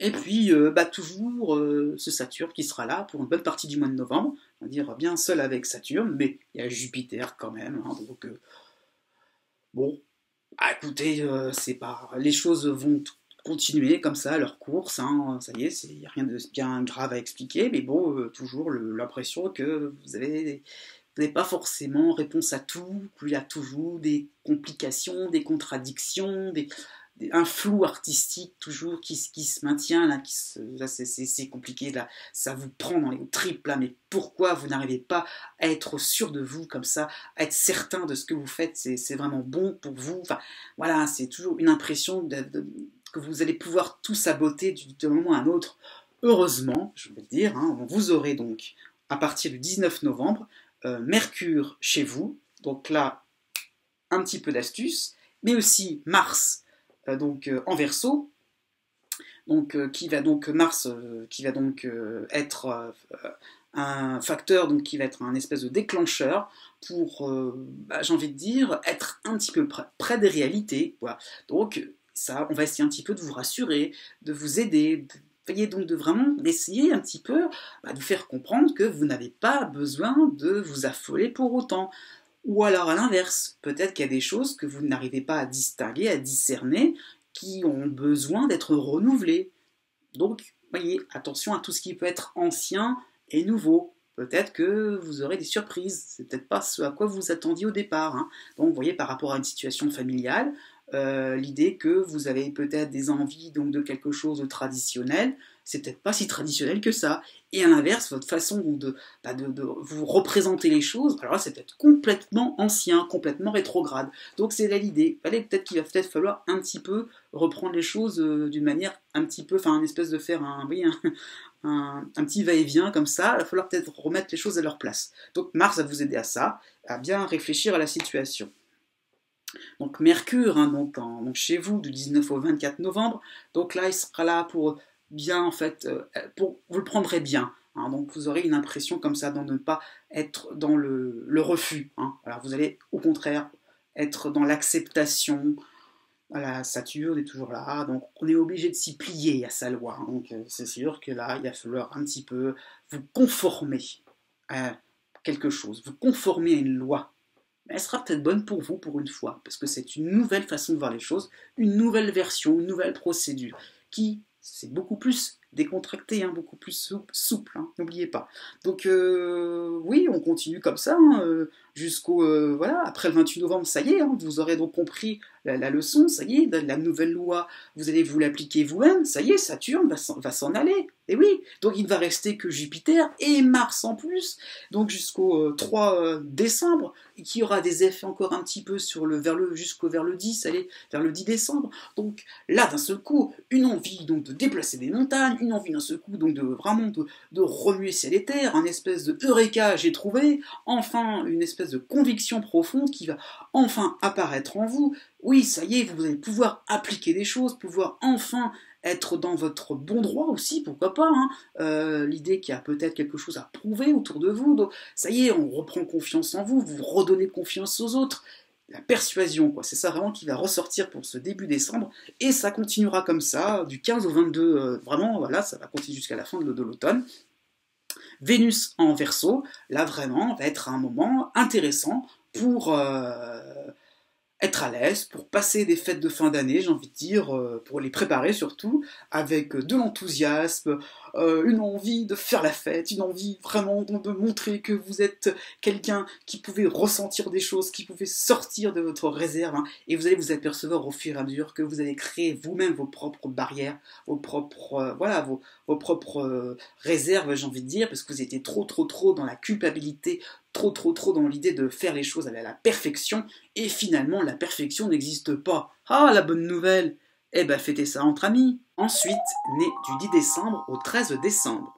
et puis, toujours ce Saturne qui sera là pour une bonne partie du mois de novembre. On va dire bien seul avec Saturne, mais il y a Jupiter quand même. Hein, donc, bon, écoutez, c'est pas, les choses vont continuer comme ça leur course. Hein, ça y est, il n'y a rien de bien grave à expliquer, mais bon, toujours l'impression que vous vous n'avez pas forcément réponse à tout, qu'il y a toujours des complications, des contradictions, un flou artistique toujours qui se maintient, là, là c'est compliqué, là, ça vous prend dans les tripes, là, mais pourquoi vous n'arrivez pas à être sûr de vous comme ça, à être certain de ce que vous faites, c'est vraiment bon pour vous, enfin, voilà, c'est toujours une impression que vous allez pouvoir tout saboter d'un moment à un autre. Heureusement, je veux dire, hein, vous aurez donc, à partir du 19 novembre, Mercure chez vous, donc là, un petit peu d'astuce, mais aussi Mars, donc en Verseau, donc qui va donc Mars, qui va donc être un facteur, donc qui va être un espèce de déclencheur pour, j'ai envie de dire, être un petit peu près des réalités, voilà. Donc ça, on va essayer un petit peu de vous rassurer, de vous aider, voyez, donc de vraiment d'essayer un petit peu de vous faire comprendre que vous n'avez pas besoin de vous affoler pour autant. Ou alors à l'inverse, peut-être qu'il y a des choses que vous n'arrivez pas à distinguer, à discerner, qui ont besoin d'être renouvelées. Donc, voyez, attention à tout ce qui peut être ancien et nouveau. Peut-être que vous aurez des surprises. C'est peut-être pas ce à quoi vous attendiez au départ, hein. Donc, vous voyez, par rapport à une situation familiale, l'idée que vous avez peut-être des envies donc, de quelque chose de traditionnel, c'est peut-être pas si traditionnel que ça. Et à l'inverse, votre façon de vous représenter les choses, alors là, c'est peut-être complètement ancien, complètement rétrograde. Donc c'est là l'idée. Peut-être qu'il va peut-être falloir un petit peu reprendre les choses d'une manière un petit peu, enfin, une espèce de faire un petit va-et-vient comme ça. Il va falloir peut-être remettre les choses à leur place. Donc Mars va vous aider à ça, à bien réfléchir à la situation. Donc Mercure, hein, donc chez vous, du 19 au 24 novembre, donc là, il sera là pour bien, en fait, vous le prendrez bien. Hein, donc vous aurez une impression comme ça de ne pas être dans le refus. Hein. Alors vous allez au contraire être dans l'acceptation. Voilà, Saturne est toujours là, donc on est obligé de s'y plier à sa loi. Hein. Donc c'est sûr que là, il va falloir un petit peu vous conformer à quelque chose, vous conformer à une loi. Elle sera peut-être bonne pour vous pour une fois, parce que c'est une nouvelle façon de voir les choses, une nouvelle version, une nouvelle procédure, qui, c'est beaucoup plus décontracté, hein, beaucoup plus souple, hein, n'oubliez pas. Donc oui, on continue comme ça, hein, jusqu'au, voilà, après le 28 novembre, ça y est, hein, vous aurez donc compris la leçon, ça y est, la nouvelle loi, vous allez vous l'appliquer vous-même, ça y est, Saturne va s'en aller, et oui, donc il ne va rester que Jupiter et Mars en plus, donc jusqu'au 3 décembre, qui aura des effets encore un petit peu vers le 10, allez, vers le 10 décembre, donc là, d'un seul coup, une envie donc de déplacer des montagnes, une envie d'un seul coup donc de vraiment de remuer ciel et terre, un espèce de eureka, j'ai trouvé, enfin une espèce de conviction profonde qui va enfin apparaître en vous. Oui, ça y est, vous allez pouvoir appliquer des choses, pouvoir enfin être dans votre bon droit aussi, pourquoi pas, hein. L'idée qu'il y a peut-être quelque chose à prouver autour de vous, donc ça y est, on reprend confiance en vous, vous redonnez confiance aux autres, la persuasion, quoi, c'est ça vraiment qui va ressortir pour ce début décembre, et ça continuera comme ça, du 15 au 22, vraiment, voilà, ça va continuer jusqu'à la fin de l'automne. Vénus en Verseau, là vraiment, va être un moment intéressant pour être à l'aise, pour passer des fêtes de fin d'année, j'ai envie de dire, pour les préparer surtout, avec de l'enthousiasme, une envie de faire la fête, une envie vraiment de montrer que vous êtes quelqu'un qui pouvait ressentir des choses, qui pouvait sortir de votre réserve, hein, et vous allez vous apercevoir au fur et à mesure que vous allez créer vous-même vos propres barrières, vos propres, voilà, vos propres réserves, j'ai envie de dire, parce que vous étiez trop dans la culpabilité, trop dans l'idée de faire les choses à la perfection, et finalement la perfection n'existe pas. Ah, la bonne nouvelle! Eh ben fêtez ça entre amis. Ensuite, né du 10 décembre au 13 décembre.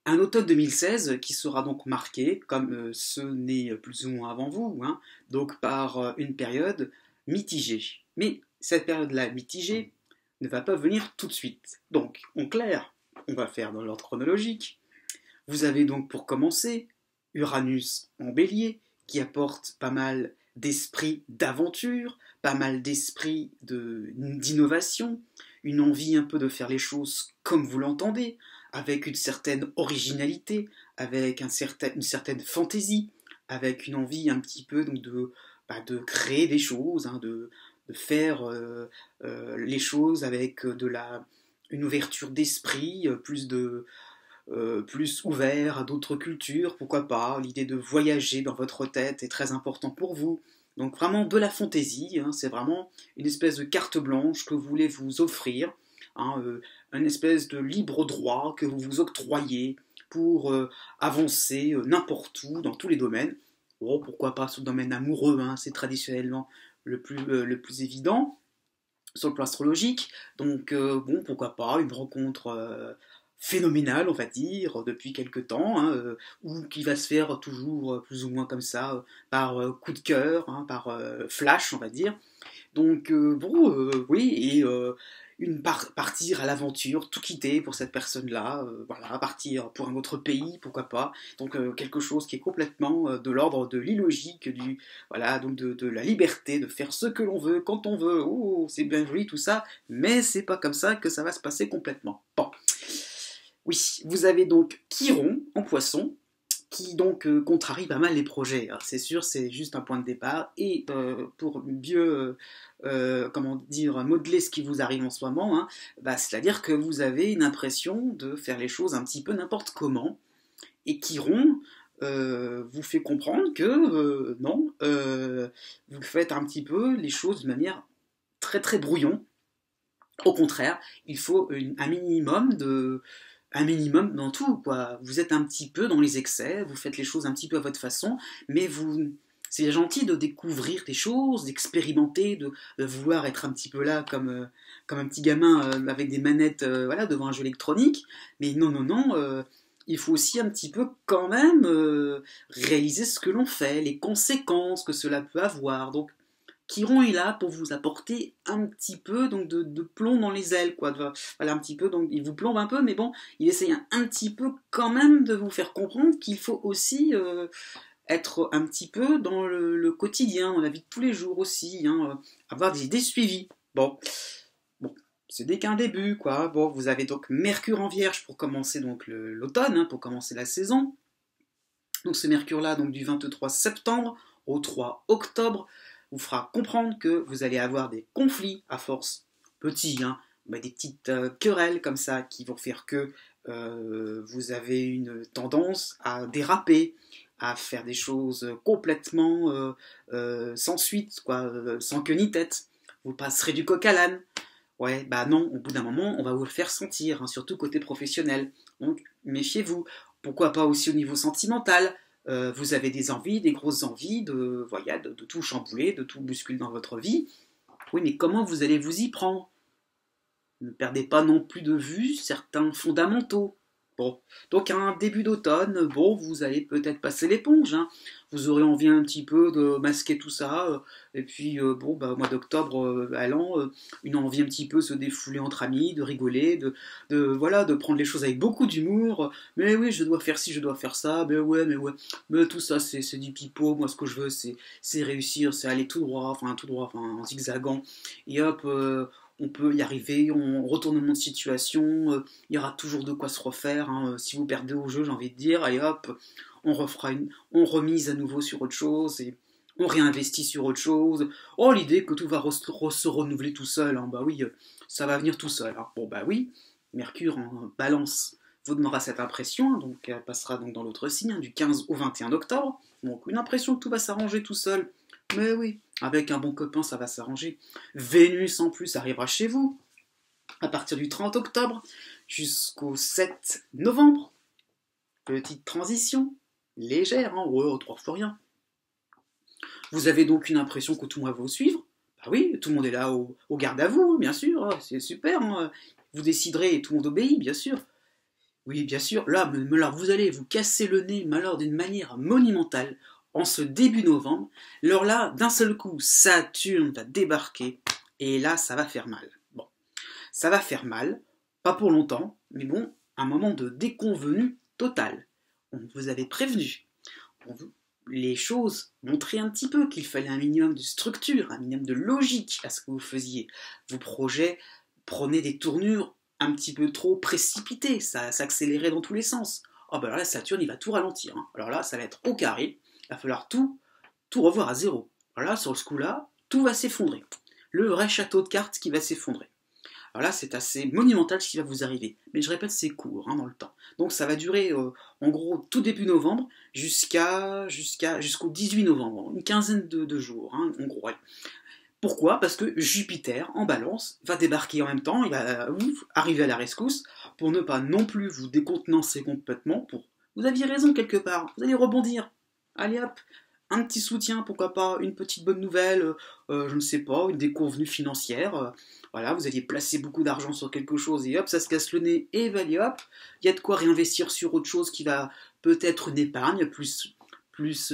Un automne 2016 qui sera donc marqué, comme ceux nés plus ou moins avant vous, hein, donc par une période mitigée. Mais cette période-là mitigée ne va pas venir tout de suite. Donc, en clair, on va faire dans l'ordre chronologique. Vous avez donc pour commencer Uranus en bélier, qui apporte pas mal d'esprit d'aventure, pas mal d'esprit d'innovation, une envie un peu de faire les choses comme vous l'entendez, avec une certaine originalité, avec une certaine fantaisie, avec une envie un petit peu donc de créer des choses, hein, de faire les choses avec une ouverture d'esprit, plus plus ouvert à d'autres cultures, pourquoi pas. L'idée de voyager dans votre tête est très important pour vous. Donc vraiment de la fantaisie, hein, c'est vraiment une espèce de carte blanche que vous voulez vous offrir, hein, une espèce de libre droit que vous vous octroyez pour avancer n'importe où, dans tous les domaines. Oh, pourquoi pas sur le domaine amoureux, hein, c'est traditionnellement le plus évident sur le plan astrologique. Donc, bon, pourquoi pas une rencontre phénoménale, on va dire, depuis quelque temps, hein, ou qui va se faire toujours plus ou moins comme ça, par coup de cœur, hein, par flash, on va dire. Donc, bon, oui, et partir à l'aventure, tout quitter pour cette personne-là, voilà, partir pour un autre pays, pourquoi pas. Donc, quelque chose qui est complètement de l'ordre de l'illogique, voilà, donc de la liberté de faire ce que l'on veut, quand on veut. Oh, c'est bien joli tout ça, mais c'est pas comme ça que ça va se passer complètement. Bon. Oui, vous avez donc Chiron en poisson, qui donc contrarie pas mal les projets. Alors, c'est sûr, c'est juste un point de départ. Et pour mieux, comment dire, modeler ce qui vous arrive en ce moment, hein, bah, c'est-à-dire que vous avez une impression de faire les choses un petit peu n'importe comment. Et Chiron vous fait comprendre que non, vous faites un petit peu les choses de manière très très brouillon. Au contraire, il faut un minimum dans tout, quoi. Vous êtes un petit peu dans les excès, vous faites les choses un petit peu à votre façon, mais c'est gentil de découvrir des choses, d'expérimenter, de vouloir être un petit peu là comme un petit gamin avec des manettes voilà, devant un jeu électronique. Mais non, non, non, il faut aussi un petit peu quand même réaliser ce que l'on fait, les conséquences que cela peut avoir. Donc, Chiron est là pour vous apporter un petit peu donc de plomb dans les ailes, quoi. Voilà, un petit peu, donc il vous plombe un peu, mais bon, il essaye un petit peu quand même de vous faire comprendre qu'il faut aussi être un petit peu dans le quotidien, dans la vie de tous les jours aussi, hein, avoir des idées suivies. Bon, c'est dès qu'un début, quoi. Bon, vous avez donc Mercure en Vierge pour commencer donc l'automne, hein, pour commencer la saison. Donc ce Mercure-là, donc du 23 septembre au 3 octobre, vous fera comprendre que vous allez avoir des conflits à force petits, hein, mais des petites querelles comme ça qui vont faire que vous avez une tendance à déraper, à faire des choses complètement sans suite, quoi, sans queue ni tête. Vous passerez du coq à l'âne. Ouais, bah non, au bout d'un moment, on va vous le faire sentir, hein, surtout côté professionnel. Donc, méfiez-vous. Pourquoi pas aussi au niveau sentimental. Vous avez des envies, des grosses envies voilà, de tout chambouler, de tout bousculer dans votre vie. Oui, mais comment vous allez vous y prendre? Ne perdez pas non plus de vue certains fondamentaux. Bon, donc un début d'automne, bon, vous allez peut-être passer l'éponge, hein. Vous aurez envie un petit peu de masquer tout ça, et puis bon, bah, au mois d'octobre allant, une envie un petit peu se défouler entre amis, de rigoler, voilà, de prendre les choses avec beaucoup d'humour. Mais oui, je dois faire ci, je dois faire ça, mais ouais, mais tout ça c'est du pipeau. Moi, ce que je veux, c'est réussir, c'est aller tout droit, enfin, en zigzagant, et hop. On peut y arriver, on retournement de situation, il y aura toujours de quoi se refaire, hein. Si vous perdez au jeu, j'ai envie de dire, allez hop, on remise à nouveau sur autre chose, et on réinvestit sur autre chose. Oh, l'idée que tout va se renouveler tout seul, hein, bah oui, ça va venir tout seul, hein. Bon bah oui, Mercure en balance vous donnera cette impression, hein, donc elle passera donc dans l'autre signe, hein, du 15 au 21 octobre, donc une impression que tout va s'arranger tout seul. Mais oui, avec un bon copain, ça va s'arranger. Vénus en plus arrivera chez vous à partir du 30 octobre jusqu'au 7 novembre. Petite transition, légère, hein, ouais, trois fois rien. Vous avez donc une impression que tout le monde va vous suivre. Bah oui, tout le monde est là au garde à vous, bien sûr, hein, c'est super. Hein. Vous déciderez et tout le monde obéit, bien sûr. Oui, bien sûr, là, alors vous allez vous casser le nez, mais alors d'une manière monumentale, en ce début novembre. Alors là, d'un seul coup, Saturne va débarquer, et là, ça va faire mal. Bon, ça va faire mal, pas pour longtemps, mais bon, un moment de déconvenue totale. On vous avait prévenu. Les choses montraient un petit peu qu'il fallait un minimum de structure, un minimum de logique à ce que vous faisiez. Vos projets prenaient des tournures un petit peu trop précipitées, ça s'accélérait dans tous les sens. Oh ben alors là, Saturne, il va tout ralentir, hein. Alors là, ça va être au carré, il va falloir tout revoir à zéro. Alors là, sur ce coup-là, tout va s'effondrer. Le vrai château de cartes qui va s'effondrer. Alors là, c'est assez monumental ce qui va vous arriver. Mais je répète, c'est court dans le temps. Donc ça va durer en gros tout début novembre jusqu'au 18 novembre. Une quinzaine de jours, en gros. Ouais. Pourquoi? Parce que Jupiter, en balance, va débarquer en même temps, il va arriver à la rescousse, pour ne pas non plus vous décontenancer complètement. Vous aviez raison quelque part, vous allez rebondir. Allez hop, un petit soutien, pourquoi pas, une petite bonne nouvelle, je ne sais pas, une déconvenue financière. Voilà, vous aviez placé beaucoup d'argent sur quelque chose et hop, ça se casse le nez et allez hop, il y a de quoi réinvestir sur autre chose qui va peut-être une épargne plus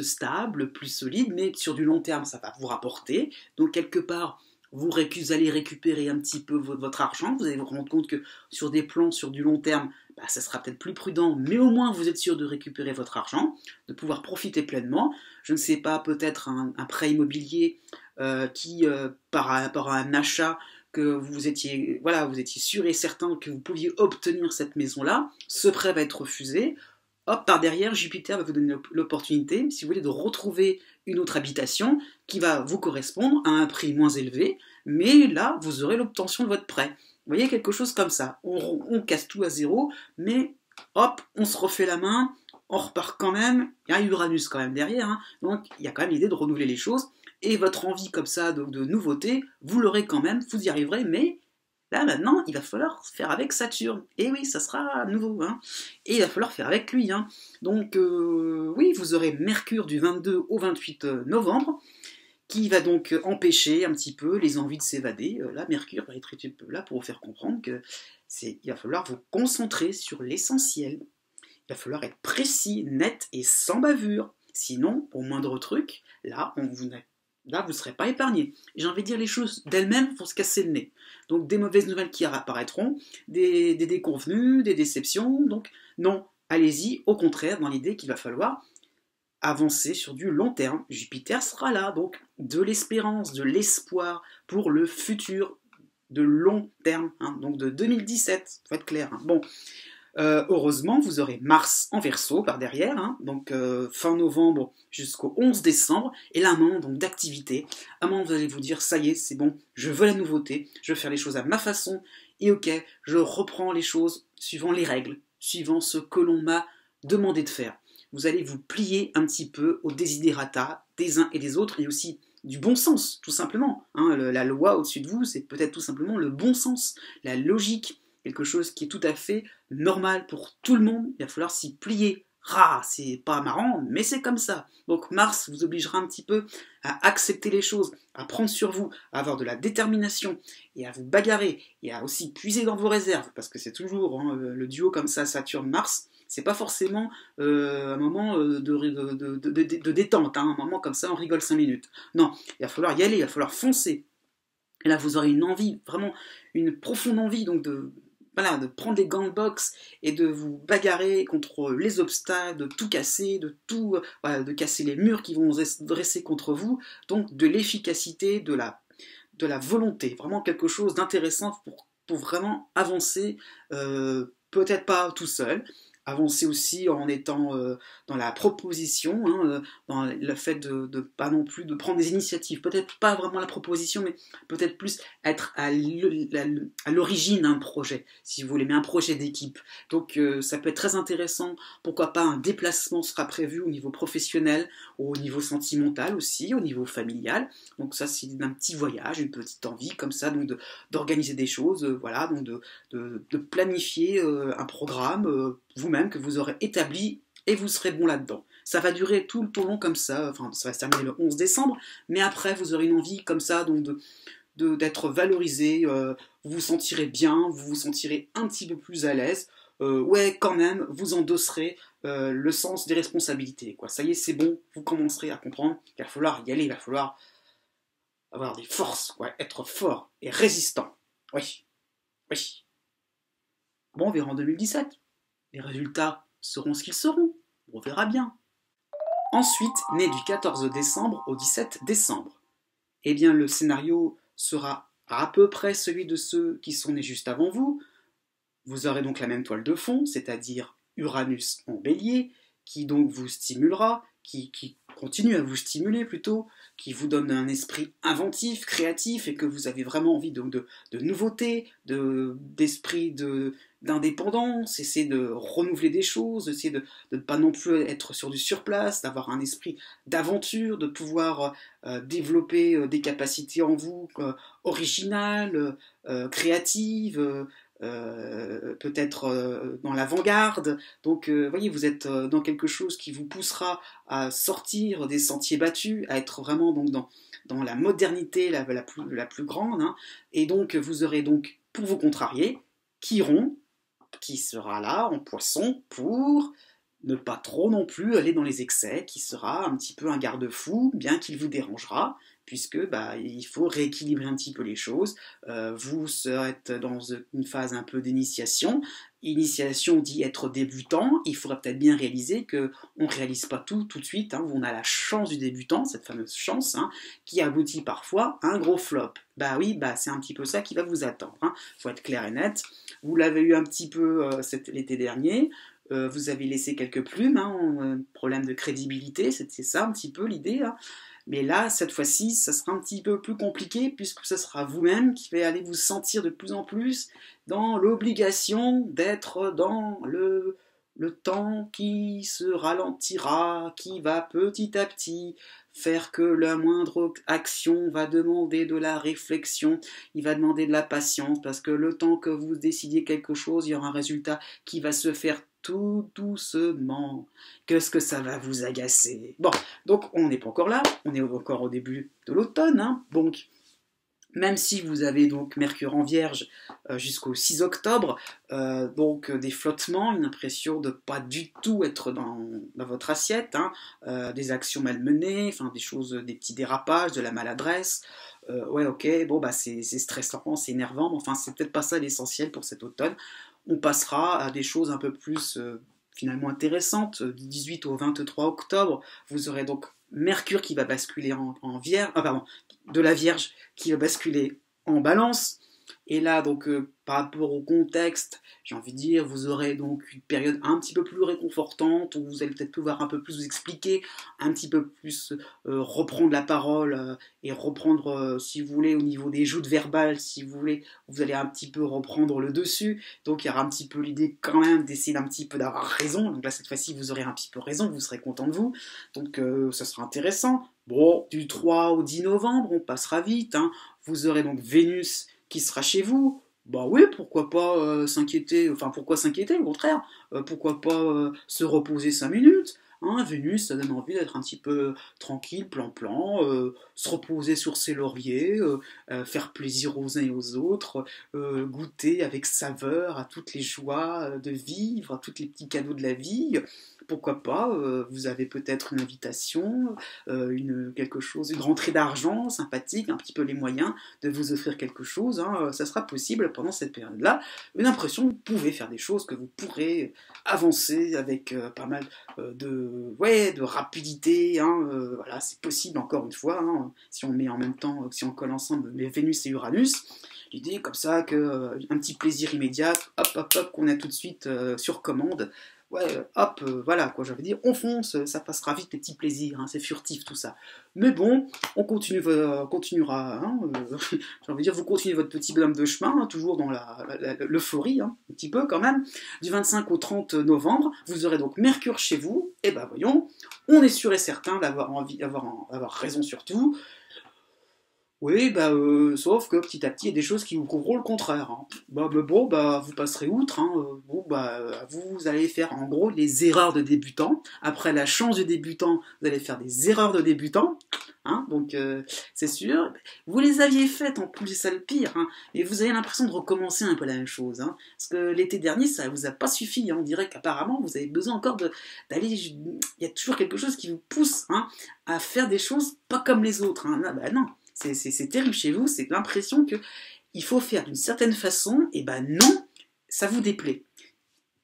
stable, plus solide, mais sur du long terme, ça va vous rapporter. Donc quelque part, vous allez récupérer un petit peu votre argent, vous allez vous rendre compte que sur des plans sur du long terme, ça sera peut-être plus prudent, mais au moins vous êtes sûr de récupérer votre argent, de pouvoir profiter pleinement. Je ne sais pas, peut-être un prêt immobilier qui, par rapport à un achat, que vous étiez sûr et certain que vous pouviez obtenir cette maison-là, ce prêt va être refusé. Hop, par derrière, Jupiter va vous donner l'opportunité, si vous voulez, de retrouver une autre habitation qui va vous correspondre à un prix moins élevé, mais là, vous aurez l'obtention de votre prêt. Vous voyez, quelque chose comme ça. On casse tout à zéro, mais hop, on se refait la main, on repart quand même. Il y a Uranus quand même derrière, donc il y a quand même l'idée de renouveler les choses. Et votre envie comme ça de nouveauté, vous l'aurez quand même, vous y arriverez, mais là maintenant, il va falloir faire avec Saturne. Et oui, ça sera nouveau, et il va falloir faire avec lui. Donc oui, vous aurez Mercure du 22 au 28 novembre, qui va donc empêcher un petit peu les envies de s'évader. Là, Mercure va être un peu là pour vous faire comprendre il va falloir vous concentrer sur l'essentiel. Il va falloir être précis, net et sans bavure. Sinon, au moindre truc, là, vous ne serez pas épargné. J'ai envie de dire les choses d'elles-mêmes pour se casser le nez. Donc des mauvaises nouvelles qui apparaîtront, des déconvenues, des déceptions. Donc non, allez-y, au contraire, dans l'idée qu'il va falloir avancer sur du long terme. Jupiter sera là, donc de l'espérance, de l'espoir pour le futur de long terme, donc de 2017, faut être clair. Bon, heureusement, vous aurez Mars en Verseau par derrière, donc fin novembre jusqu'au 11 décembre, et là, un moment donc d'activité, un moment vous allez vous dire, ça y est, c'est bon, je veux la nouveauté, je veux faire les choses à ma façon, et ok, je reprends les choses suivant les règles, suivant ce que l'on m'a demandé de faire. Vous allez vous plier un petit peu aux desiderata des uns et des autres, et aussi du bon sens, tout simplement. La loi au-dessus de vous, c'est peut-être tout simplement le bon sens, la logique, quelque chose qui est tout à fait normal pour tout le monde, il va falloir s'y plier. C'est pas marrant, mais c'est comme ça. Donc Mars vous obligera un petit peu à accepter les choses, à prendre sur vous, à avoir de la détermination, et à vous bagarrer, et à aussi puiser dans vos réserves, parce que c'est toujours le duo comme ça, Saturne-Mars, c'est pas forcément un moment de détente, un moment comme ça, on rigole 5 minutes. Non, il va falloir y aller, il va falloir foncer. Et là, vous aurez une envie, vraiment une profonde envie donc de prendre les gants de boxe et de vous bagarrer contre les obstacles, de tout casser, de casser les murs qui vont se dresser contre vous. Donc de l'efficacité, de la volonté, vraiment quelque chose d'intéressant pour vraiment avancer, peut-être pas tout seul, avancer aussi en étant dans la proposition, dans le fait de pas non plus de prendre des initiatives, peut-être pas vraiment la proposition, mais peut-être plus être à l'origine d'un projet, si vous voulez, mais un projet d'équipe. Donc ça peut être très intéressant, pourquoi pas un déplacement sera prévu au niveau professionnel, au niveau sentimental aussi, au niveau familial. Donc ça c'est un petit voyage, une petite envie comme ça, donc d'organiser des choses, voilà, donc de planifier un programme vous-même que vous aurez établi et vous serez bon là-dedans. Ça va durer tout le long comme ça, enfin ça va se terminer le 11 décembre, mais après vous aurez une envie comme ça donc d'être valorisé, vous vous sentirez bien, vous vous sentirez un petit peu plus à l'aise, ouais quand même vous endosserez le sens des responsabilités, quoi. Ça y est c'est bon, vous commencerez à comprendre qu'il va falloir y aller, il va falloir avoir des forces, quoi, être fort et résistant. Oui, oui. Bon, on verra en 2017. Les résultats seront ce qu'ils seront. On verra bien. Ensuite, né du 14 décembre au 17 décembre. Eh bien, le scénario sera à peu près celui de ceux qui sont nés juste avant vous. Vous aurez donc la même toile de fond, c'est-à-dire Uranus en bélier, qui donc vous stimulera, qui continue à vous stimuler plutôt, qui vous donne un esprit inventif, créatif, et que vous avez vraiment envie de nouveautés, d'esprit d'indépendance, essayer de renouveler des choses, essayer de ne pas non plus être sur du surplace, d'avoir un esprit d'aventure, de pouvoir développer des capacités en vous originales, créatives, peut-être dans l'avant-garde. Donc, voyez, vous êtes dans quelque chose qui vous poussera à sortir des sentiers battus, à être vraiment donc dans la modernité la plus grande. Hein. Et donc, vous aurez donc, pour vous contrarier, Chiron, qui sera là en poisson pour ne pas trop non plus aller dans les excès, qui sera un petit peu un garde-fou, bien qu'il vous dérangera, puisque il faut rééquilibrer un petit peu les choses. Vous êtes dans une phase un peu d'initiation. Initiation dit être débutant. Il faudra peut-être bien réaliser qu'on ne réalise pas tout de suite. Hein. On a la chance du débutant, cette fameuse chance, hein, qui aboutit parfois à un gros flop. Oui, c'est un petit peu ça qui va vous attendre. Hein. Faut être clair et net. Vous l'avez eu un petit peu l'été dernier. Vous avez laissé quelques plumes, hein, problème de crédibilité, c'est ça un petit peu l'idée. Hein. Mais là, cette fois-ci, ça sera un petit peu plus compliqué puisque ce sera vous-même qui va aller vous sentir de plus en plus dans l'obligation d'être dans le temps qui se ralentira, qui va petit à petit faire que la moindre action va demander de la réflexion, il va demander de la patience, parce que le temps que vous décidiez quelque chose, il y aura un résultat qui va se faire tout doucement. Qu'est-ce que ça va vous agacer? Bon, donc on n'est pas encore là, on est encore au début de l'automne, hein, donc même si vous avez donc Mercure en Vierge jusqu'au 6 octobre, donc des flottements, une impression de pas du tout être dans votre assiette, hein, des actions malmenées, enfin des choses, des petits dérapages, de la maladresse. Ouais, ok, bon c'est stressant, c'est énervant, mais enfin c'est peut-être pas ça l'essentiel pour cet automne. On passera à des choses un peu plus finalement intéressantes. Du 18 au 23 octobre, vous aurez donc Mercure qui va basculer en Vierge, de la Vierge qui va basculer en Balance. Et là, donc, par rapport au contexte, j'ai envie de dire, vous aurez donc une période un petit peu plus réconfortante, où vous allez peut-être pouvoir un peu plus vous expliquer, un petit peu plus reprendre la parole, et reprendre, si vous voulez, au niveau des joutes verbales, si vous voulez, vous allez un petit peu reprendre le dessus. Donc, il y aura un petit peu l'idée quand même d'essayer d'un petit peu d'avoir raison. Donc là, cette fois-ci, vous aurez un petit peu raison, vous serez content de vous. Donc, ça sera intéressant. Bon, du 3 au 10 novembre, on passera vite. Hein. Vous aurez donc Vénus qui sera chez vous. Oui, pourquoi pas s'inquiéter, enfin pourquoi s'inquiéter, au contraire, pourquoi pas se reposer 5 minutes, hein, Vénus, ça donne envie d'être un petit peu tranquille, plan-plan, se reposer sur ses lauriers, faire plaisir aux uns et aux autres, goûter avec saveur à toutes les joies de vivre, à tous les petits cadeaux de la vie. Pourquoi pas, vous avez peut-être une invitation, quelque chose, une rentrée d'argent sympathique, un petit peu les moyens de vous offrir quelque chose, hein, ça sera possible pendant cette période-là. Une impression que vous pouvez faire des choses, que vous pourrez avancer avec pas mal de rapidité, hein, voilà, c'est possible encore une fois, hein, si on met en même temps, si on colle ensemble Vénus et Uranus. L'idée comme ça que un petit plaisir immédiat, hop, qu'on a tout de suite sur commande. Ouais, hop, voilà, quoi, j'avais dire, on fonce, ça passera vite, les petits plaisirs, hein, c'est furtif tout ça. Mais bon, on continuera, hein, j'ai envie de dire, vous continuez votre petit bonhomme de chemin, hein, toujours dans l'euphorie, hein, un petit peu quand même. Du 25 au 30 novembre, vous aurez donc Mercure chez vous, et voyons, on est sûr et certain d'avoir raison sur tout. Oui, sauf que petit à petit, il y a des choses qui vous prouveront le contraire. Hein. Vous passerez outre. Hein. Vous allez faire en gros les erreurs de débutant. Après la chance du débutant, vous allez faire des erreurs de débutant. Hein. Donc, c'est sûr. Vous les aviez faites en plus, c'est ça le pire. Hein. Et vous avez l'impression de recommencer un peu la même chose. Hein. Parce que l'été dernier, ça ne vous a pas suffi. Hein. On dirait qu'apparemment, vous avez besoin encore d'aller. Il y a toujours quelque chose qui vous pousse à faire des choses pas comme les autres. Hein. Là, non. C'est terrible chez vous, c'est l'impression qu'il faut faire d'une certaine façon, et non, ça vous déplaît.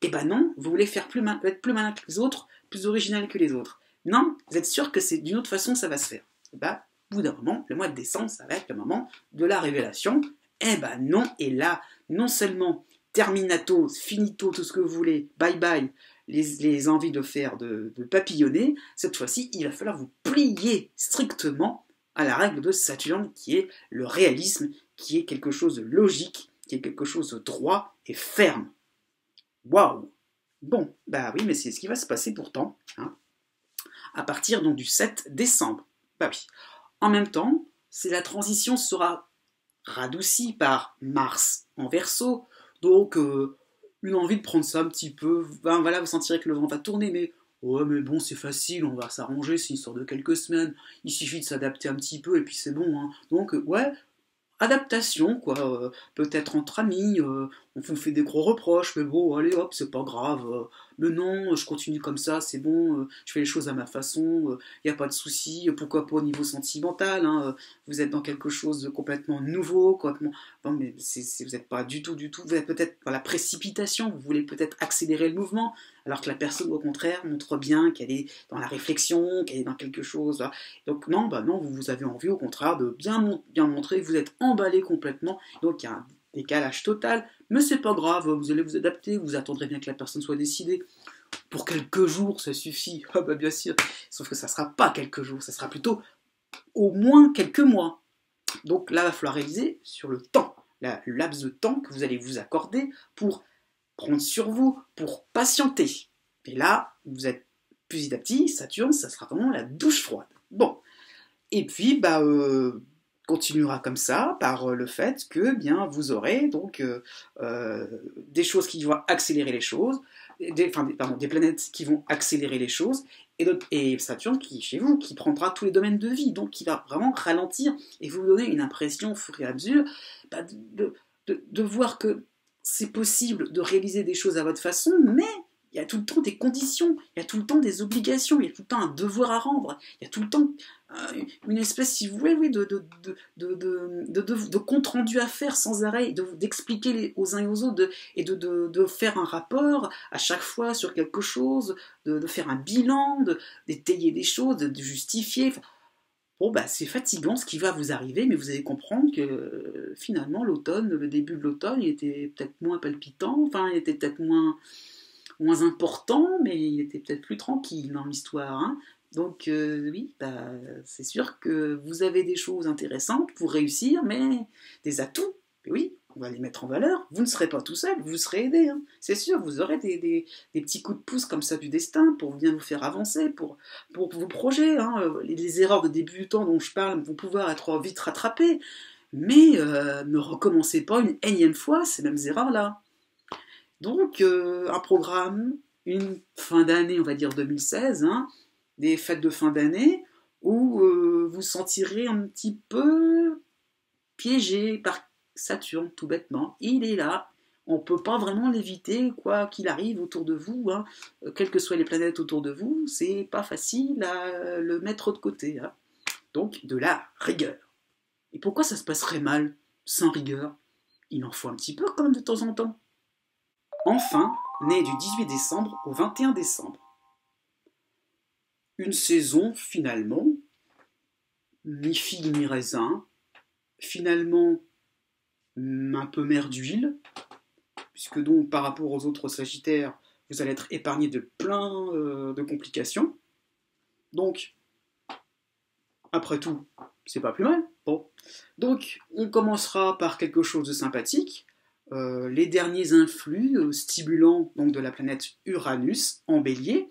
Et non, vous voulez être plus malin que les autres, plus original que les autres. Non, vous êtes sûr que c'est d'une autre façon que ça va se faire. Au bout d'un moment, le mois de décembre, ça va être le moment de la révélation. Non, et là, non seulement terminato, finito, tout ce que vous voulez, bye bye, les envies de faire, de papillonner, cette fois-ci, il va falloir vous plier strictement à la règle de Saturne, qui est le réalisme, qui est quelque chose de logique, qui est quelque chose de droit et ferme. Waouh! Bon, bah oui, mais c'est ce qui va se passer pourtant, hein, à partir donc du 7 décembre. Bah oui. En même temps, la transition sera radoucie par Mars en Verseau, donc une envie de prendre ça un petit peu. Ben, voilà, vous sentirez que le vent va tourner, mais ouais, mais bon, c'est facile, on va s'arranger, c'est une histoire de quelques semaines. Il suffit de s'adapter un petit peu et puis c'est bon. Hein. Donc ouais, adaptation, quoi. Peut-être entre amis, on vous fait des gros reproches, mais bon, allez hop, c'est pas grave. Mais non, je continue comme ça, c'est bon, je fais les choses à ma façon, il n'y a pas de souci. Pourquoi pas au niveau sentimental, hein, vous êtes dans quelque chose de complètement nouveau, complètement... Non, mais vous n'êtes pas du tout, vous êtes peut-être dans la précipitation, vous voulez peut-être accélérer le mouvement, alors que la personne, au contraire, montre bien qu'elle est dans la réflexion, qu'elle est dans quelque chose. Là. Donc non, bah non, vous avez envie, au contraire, de bien montrer que vous êtes emballé complètement, donc il y a un décalage total, mais c'est pas grave, vous allez vous adapter, vous attendrez bien que la personne soit décidée. Pour quelques jours, ça suffit. Ah bah bien sûr. Sauf que ça sera pas quelques jours, ça sera plutôt au moins quelques mois. Donc là, il va falloir réaliser sur le temps, le laps de temps que vous allez vous accorder pour prendre sur vous, pour patienter. Et là, vous êtes petit à petit, Saturne, ça sera vraiment la douche froide. Bon. Et puis, bah, continuera comme ça par le fait que bien vous aurez donc des choses qui vont accélérer les choses, des planètes qui vont accélérer les choses, et Saturne qui chez vous qui prendra tous les domaines de vie, donc qui va vraiment ralentir et vous donner une impression au fur et à mesure bah, de voir que c'est possible de réaliser des choses à votre façon, mais il y a tout le temps des conditions, il y a tout le temps des obligations, il y a tout le temps un devoir à rendre, il y a tout le temps une espèce, si vous voulez, oui, de compte rendu à faire sans arrêt, d'expliquer aux uns et aux autres, et de faire un rapport à chaque fois sur quelque chose, de faire un bilan, d'étayer des choses, de justifier. Bon, bah, c'est fatigant ce qui va vous arriver, mais vous allez comprendre que finalement, l'automne, le début de l'automne, il était peut-être moins palpitant, enfin, il était peut-être moins important, mais il était peut-être plus tranquille dans l'histoire. Hein. Donc oui, bah, c'est sûr que vous avez des choses intéressantes pour réussir, mais des atouts, oui, on va les mettre en valeur. Vous ne serez pas tout seul, vous serez aidé. Hein. C'est sûr, vous aurez des petits coups de pouce comme ça du destin pour bien vous faire avancer, pour vos projets. Hein. Les erreurs de débutant dont je parle vont pouvoir être vite rattrapées, mais ne recommencez pas une énième fois ces mêmes erreurs-là. Donc, un programme, une fin d'année, on va dire 2016, hein, des fêtes de fin d'année, où vous sentirez un petit peu piégé par Saturne, tout bêtement. Il est là, on ne peut pas vraiment l'éviter, quoi qu'il arrive autour de vous, hein, quelles que soient les planètes autour de vous, c'est pas facile à le mettre de côté. Hein. Donc, de la rigueur. Et pourquoi ça se passerait mal, sans rigueur? Il en faut un petit peu quand même de temps en temps. Enfin, né du 18 décembre au 21 décembre. Une saison, finalement, ni figue ni raisin, finalement un peu mer d'huile, puisque donc par rapport aux autres Sagittaires, vous allez être épargné de plein de complications. Donc, après tout, c'est pas plus mal. Bon. Donc, on commencera par quelque chose de sympathique. Les derniers influx stimulants donc, de la planète Uranus en bélier,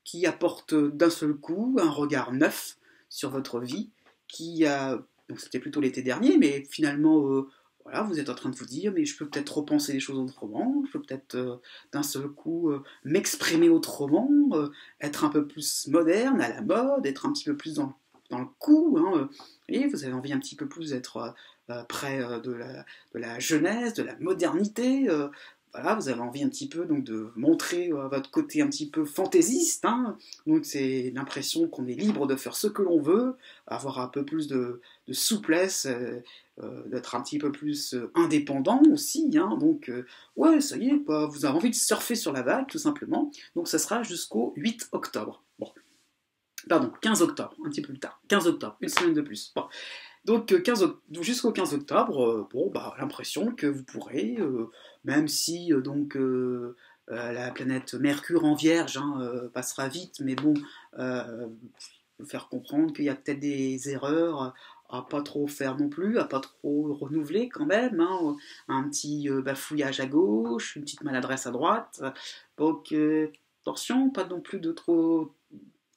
qui apporte d'un seul coup un regard neuf sur votre vie, donc c'était plutôt l'été dernier, mais finalement, voilà, vous êtes en train de vous dire, mais je peux peut-être repenser les choses autrement, je peux peut-être d'un seul coup m'exprimer autrement, être un peu plus moderne, à la mode, être un petit peu plus dans le coup, hein, et vous avez envie un petit peu plus d'être près de la jeunesse, de la modernité, voilà, vous avez envie un petit peu donc, de montrer votre côté un petit peu fantaisiste, hein, donc c'est l'impression qu'on est libre de faire ce que l'on veut, avoir un peu plus de souplesse, d'être un petit peu plus indépendant aussi, hein, donc ouais, ça y est, bah, vous avez envie de surfer sur la vague tout simplement, donc ça sera jusqu'au 8 octobre. Bon. Pardon, 15 octobre, un petit peu plus tard. 15 octobre, une semaine de plus. Bon. Donc jusqu'au 15 octobre, bon, bah, l'impression que vous pourrez, même si La planète Mercure en Vierge passera vite, mais bon, faire comprendre qu'il y a peut-être des erreurs à pas trop faire non plus, à pas trop renouveler quand même, hein, un petit bafouillage à gauche, une petite maladresse à droite, donc attention, pas non plus de trop,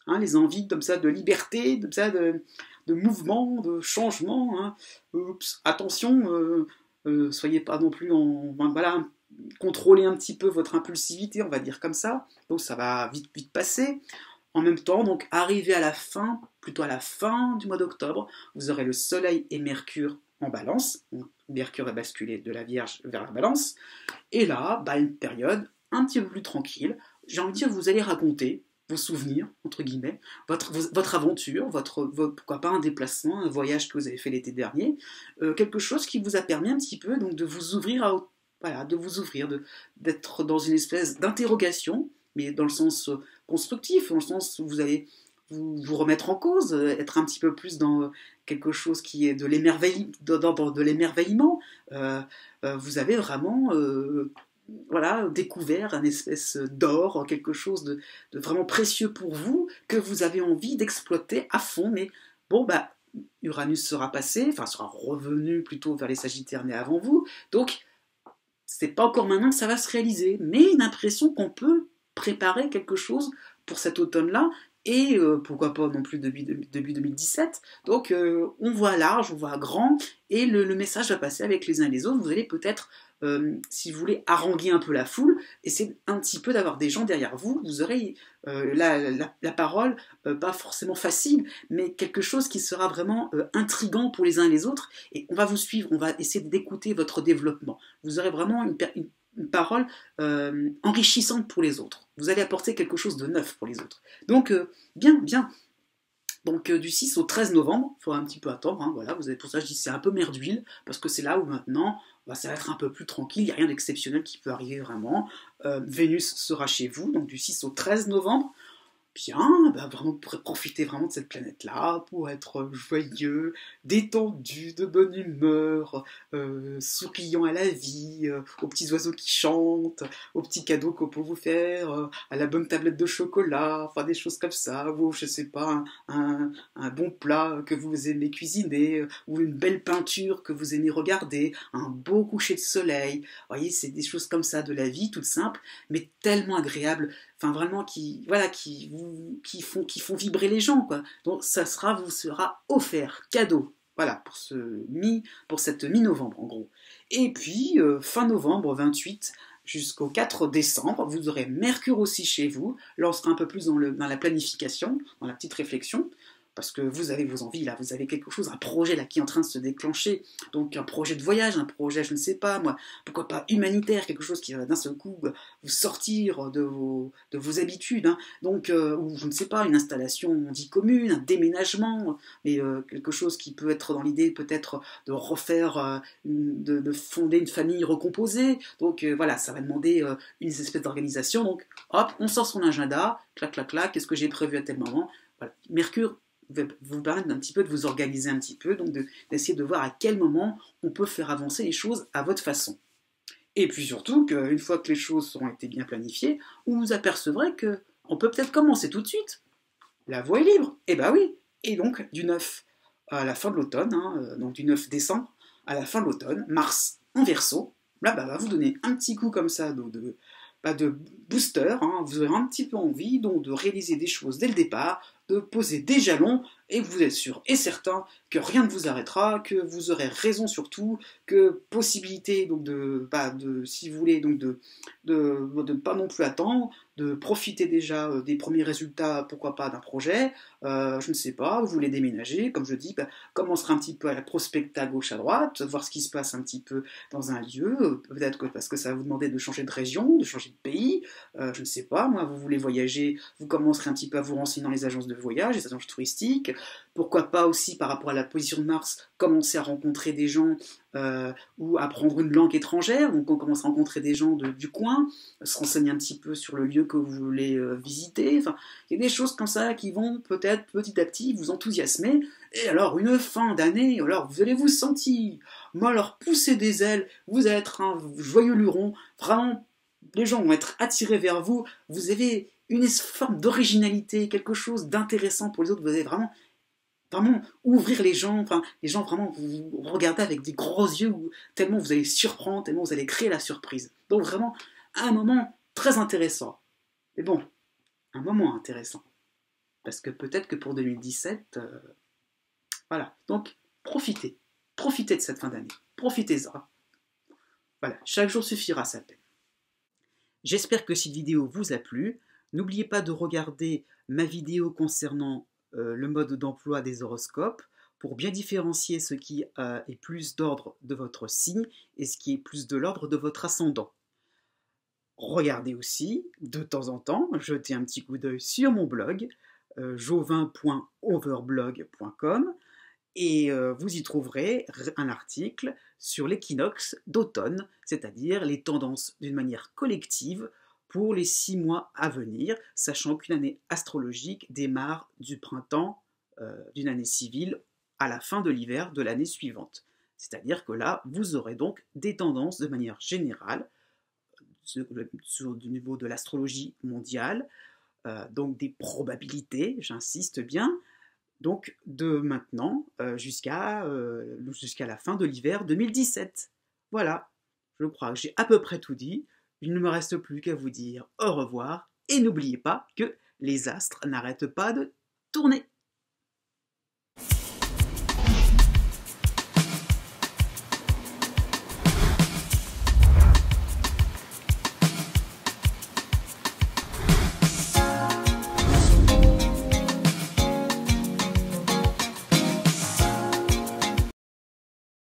hein, les envies comme ça de liberté, comme ça de mouvement, de changement, hein. Oups, attention, soyez pas non plus voilà, contrôlez un petit peu votre impulsivité, on va dire comme ça, donc ça va vite vite passer. En même temps, donc arrivé à la fin, plutôt à la fin du mois d'octobre, vous aurez le Soleil et Mercure en Balance. Mercure va basculer de la Vierge vers la Balance. Et là, une période un petit peu plus tranquille. J'ai envie de dire, vous allez raconter vos souvenirs, entre guillemets, votre aventure, pourquoi pas un déplacement, un voyage que vous avez fait l'été dernier, quelque chose qui vous a permis un petit peu donc, de vous ouvrir voilà, de vous ouvrir, d'être dans une espèce d'interrogation, mais dans le sens constructif, dans le sens où vous allez vous remettre en cause, être un petit peu plus dans quelque chose qui est de l'émerveillement. Vous avez vraiment voilà, découvert un espèce d'or, quelque chose de vraiment précieux pour vous, que vous avez envie d'exploiter à fond, mais bon, Uranus sera passé, enfin sera revenu plutôt vers les Sagittaires nés avant vous, donc c'est pas encore maintenant que ça va se réaliser, mais une impression qu'on peut préparer quelque chose pour cet automne-là, et pourquoi pas non plus début 2017. Donc on voit large, on voit grand, et le message va passer avec les uns et les autres. Vous allez peut-être, si vous voulez, haranguer un peu la foule, essayer un petit peu d'avoir des gens derrière vous. Vous aurez la parole, pas forcément facile, mais quelque chose qui sera vraiment intriguant pour les uns et les autres, et on va vous suivre, on va essayer d'écouter votre développement. Vous aurez vraiment une parole enrichissante pour les autres. Vous allez apporter quelque chose de neuf pour les autres. Donc, bien. Donc, du 6 au 13 novembre, il faudra un petit peu attendre. Hein, voilà, vous avez, pour ça, je dis c'est un peu mer d'huile, parce que c'est là où maintenant, ça va être un peu plus tranquille. Il n'y a rien d'exceptionnel qui peut arriver vraiment. Vénus sera chez vous, donc du 6 au 13 novembre. Bien, vraiment, vous pourrez profiter vraiment de cette planète-là pour être joyeux, détendu, de bonne humeur, souriant à la vie, aux petits oiseaux qui chantent, aux petits cadeaux qu'on peut vous faire, à la bonne tablette de chocolat, enfin des choses comme ça, ou je sais pas, un bon plat que vous aimez cuisiner, ou une belle peinture que vous aimez regarder, un beau coucher de soleil. Vous voyez, c'est des choses comme ça de la vie, toute simple, mais tellement agréable. Enfin vraiment qui font vibrer les gens, quoi. Donc ça vous sera offert, cadeau, voilà, pour cette mi-novembre en gros. Et puis fin novembre 28 jusqu'au 4 décembre, vous aurez Mercure aussi chez vous. Là on sera un peu plus dans la planification, dans la petite réflexion, parce que vous avez vos envies là, vous avez quelque chose, un projet là qui est en train de se déclencher, donc un projet de voyage, un projet, je ne sais pas moi, pourquoi pas humanitaire, quelque chose qui va d'un seul coup vous sortir de vos habitudes, hein. Donc, ou je ne sais pas, une installation dit commune, un déménagement, mais quelque chose qui peut être dans l'idée peut-être de refaire, de fonder une famille recomposée, donc voilà, ça va demander une espèce d'organisation, donc hop, on sort son agenda, clac clac clac, qu'est-ce que j'ai prévu à tel moment, voilà. Mercure vous permettre d'un petit peu de vous organiser un petit peu, donc d'essayer de voir à quel moment on peut faire avancer les choses à votre façon. Et puis surtout qu'une fois que les choses auront été bien planifiées, vous vous apercevrez qu'on peut peut-être commencer tout de suite. La voie est libre, eh ben oui. Et donc du 9 à la fin de l'automne, hein, donc du 9 décembre à la fin de l'automne, Mars en Verseau, là va vous donner un petit coup comme ça de booster, hein. Vous aurez un petit peu envie donc de réaliser des choses dès le départ, de poser des jalons, et vous êtes sûr et certain que rien ne vous arrêtera, que vous aurez raison surtout, que possibilité donc si vous voulez donc de ne pas non plus attendre, de profiter déjà des premiers résultats, pourquoi pas d'un projet, je ne sais pas, vous voulez déménager, comme je dis, commencer un petit peu à la prospecter à gauche à droite, voir ce qui se passe un petit peu dans un lieu, peut-être que parce que ça va vous demander de changer de région, de changer de pays, je ne sais pas, moi vous voulez voyager, vous commencerez un petit peu à vous renseigner dans les agences de voyage, les agences touristiques, pourquoi pas aussi par rapport à la position de Mars, commencer à rencontrer des gens ou apprendre une langue étrangère, donc on commence à rencontrer des gens du coin, se renseigner un petit peu sur le lieu que vous voulez visiter, enfin, il y a des choses comme ça qui vont peut-être petit à petit vous enthousiasmer, et alors une fin d'année, alors vous allez vous sentir, alors pousser des ailes, vous allez être un joyeux luron, vraiment les gens vont être attirés vers vous, vous avez une forme d'originalité, quelque chose d'intéressant pour les autres, vous allez vraiment, vraiment ouvrir les gens, enfin, les gens vraiment vous regardez avec des gros yeux, tellement vous allez surprendre, tellement vous allez créer la surprise. Donc vraiment, un moment très intéressant. Mais bon, un moment intéressant. Parce que peut-être que pour 2017, voilà. Donc, profitez. Profitez de cette fin d'année. Profitez-en. Voilà, chaque jour suffira sa peine. J'espère que cette vidéo vous a plu. N'oubliez pas de regarder ma vidéo concernant le mode d'emploi des horoscopes pour bien différencier ce qui est plus d'ordre de votre signe et ce qui est plus de l'ordre de votre ascendant. Regardez aussi, de temps en temps, jetez un petit coup d'œil sur mon blog, jovin.overblog.com, et vous y trouverez un article sur l'équinoxe d'automne, c'est-à-dire les tendances d'une manière collective pour les 6 mois à venir, sachant qu'une année astrologique démarre du printemps d'une année civile à la fin de l'hiver de l'année suivante. C'est-à-dire que là, vous aurez donc des tendances de manière générale du niveau de l'astrologie mondiale, donc des probabilités, j'insiste bien, donc de maintenant jusqu'à la fin de l'hiver 2017. Voilà, je crois que j'ai à peu près tout dit. Il ne me reste plus qu'à vous dire au revoir et n'oubliez pas que les astres n'arrêtent pas de tourner.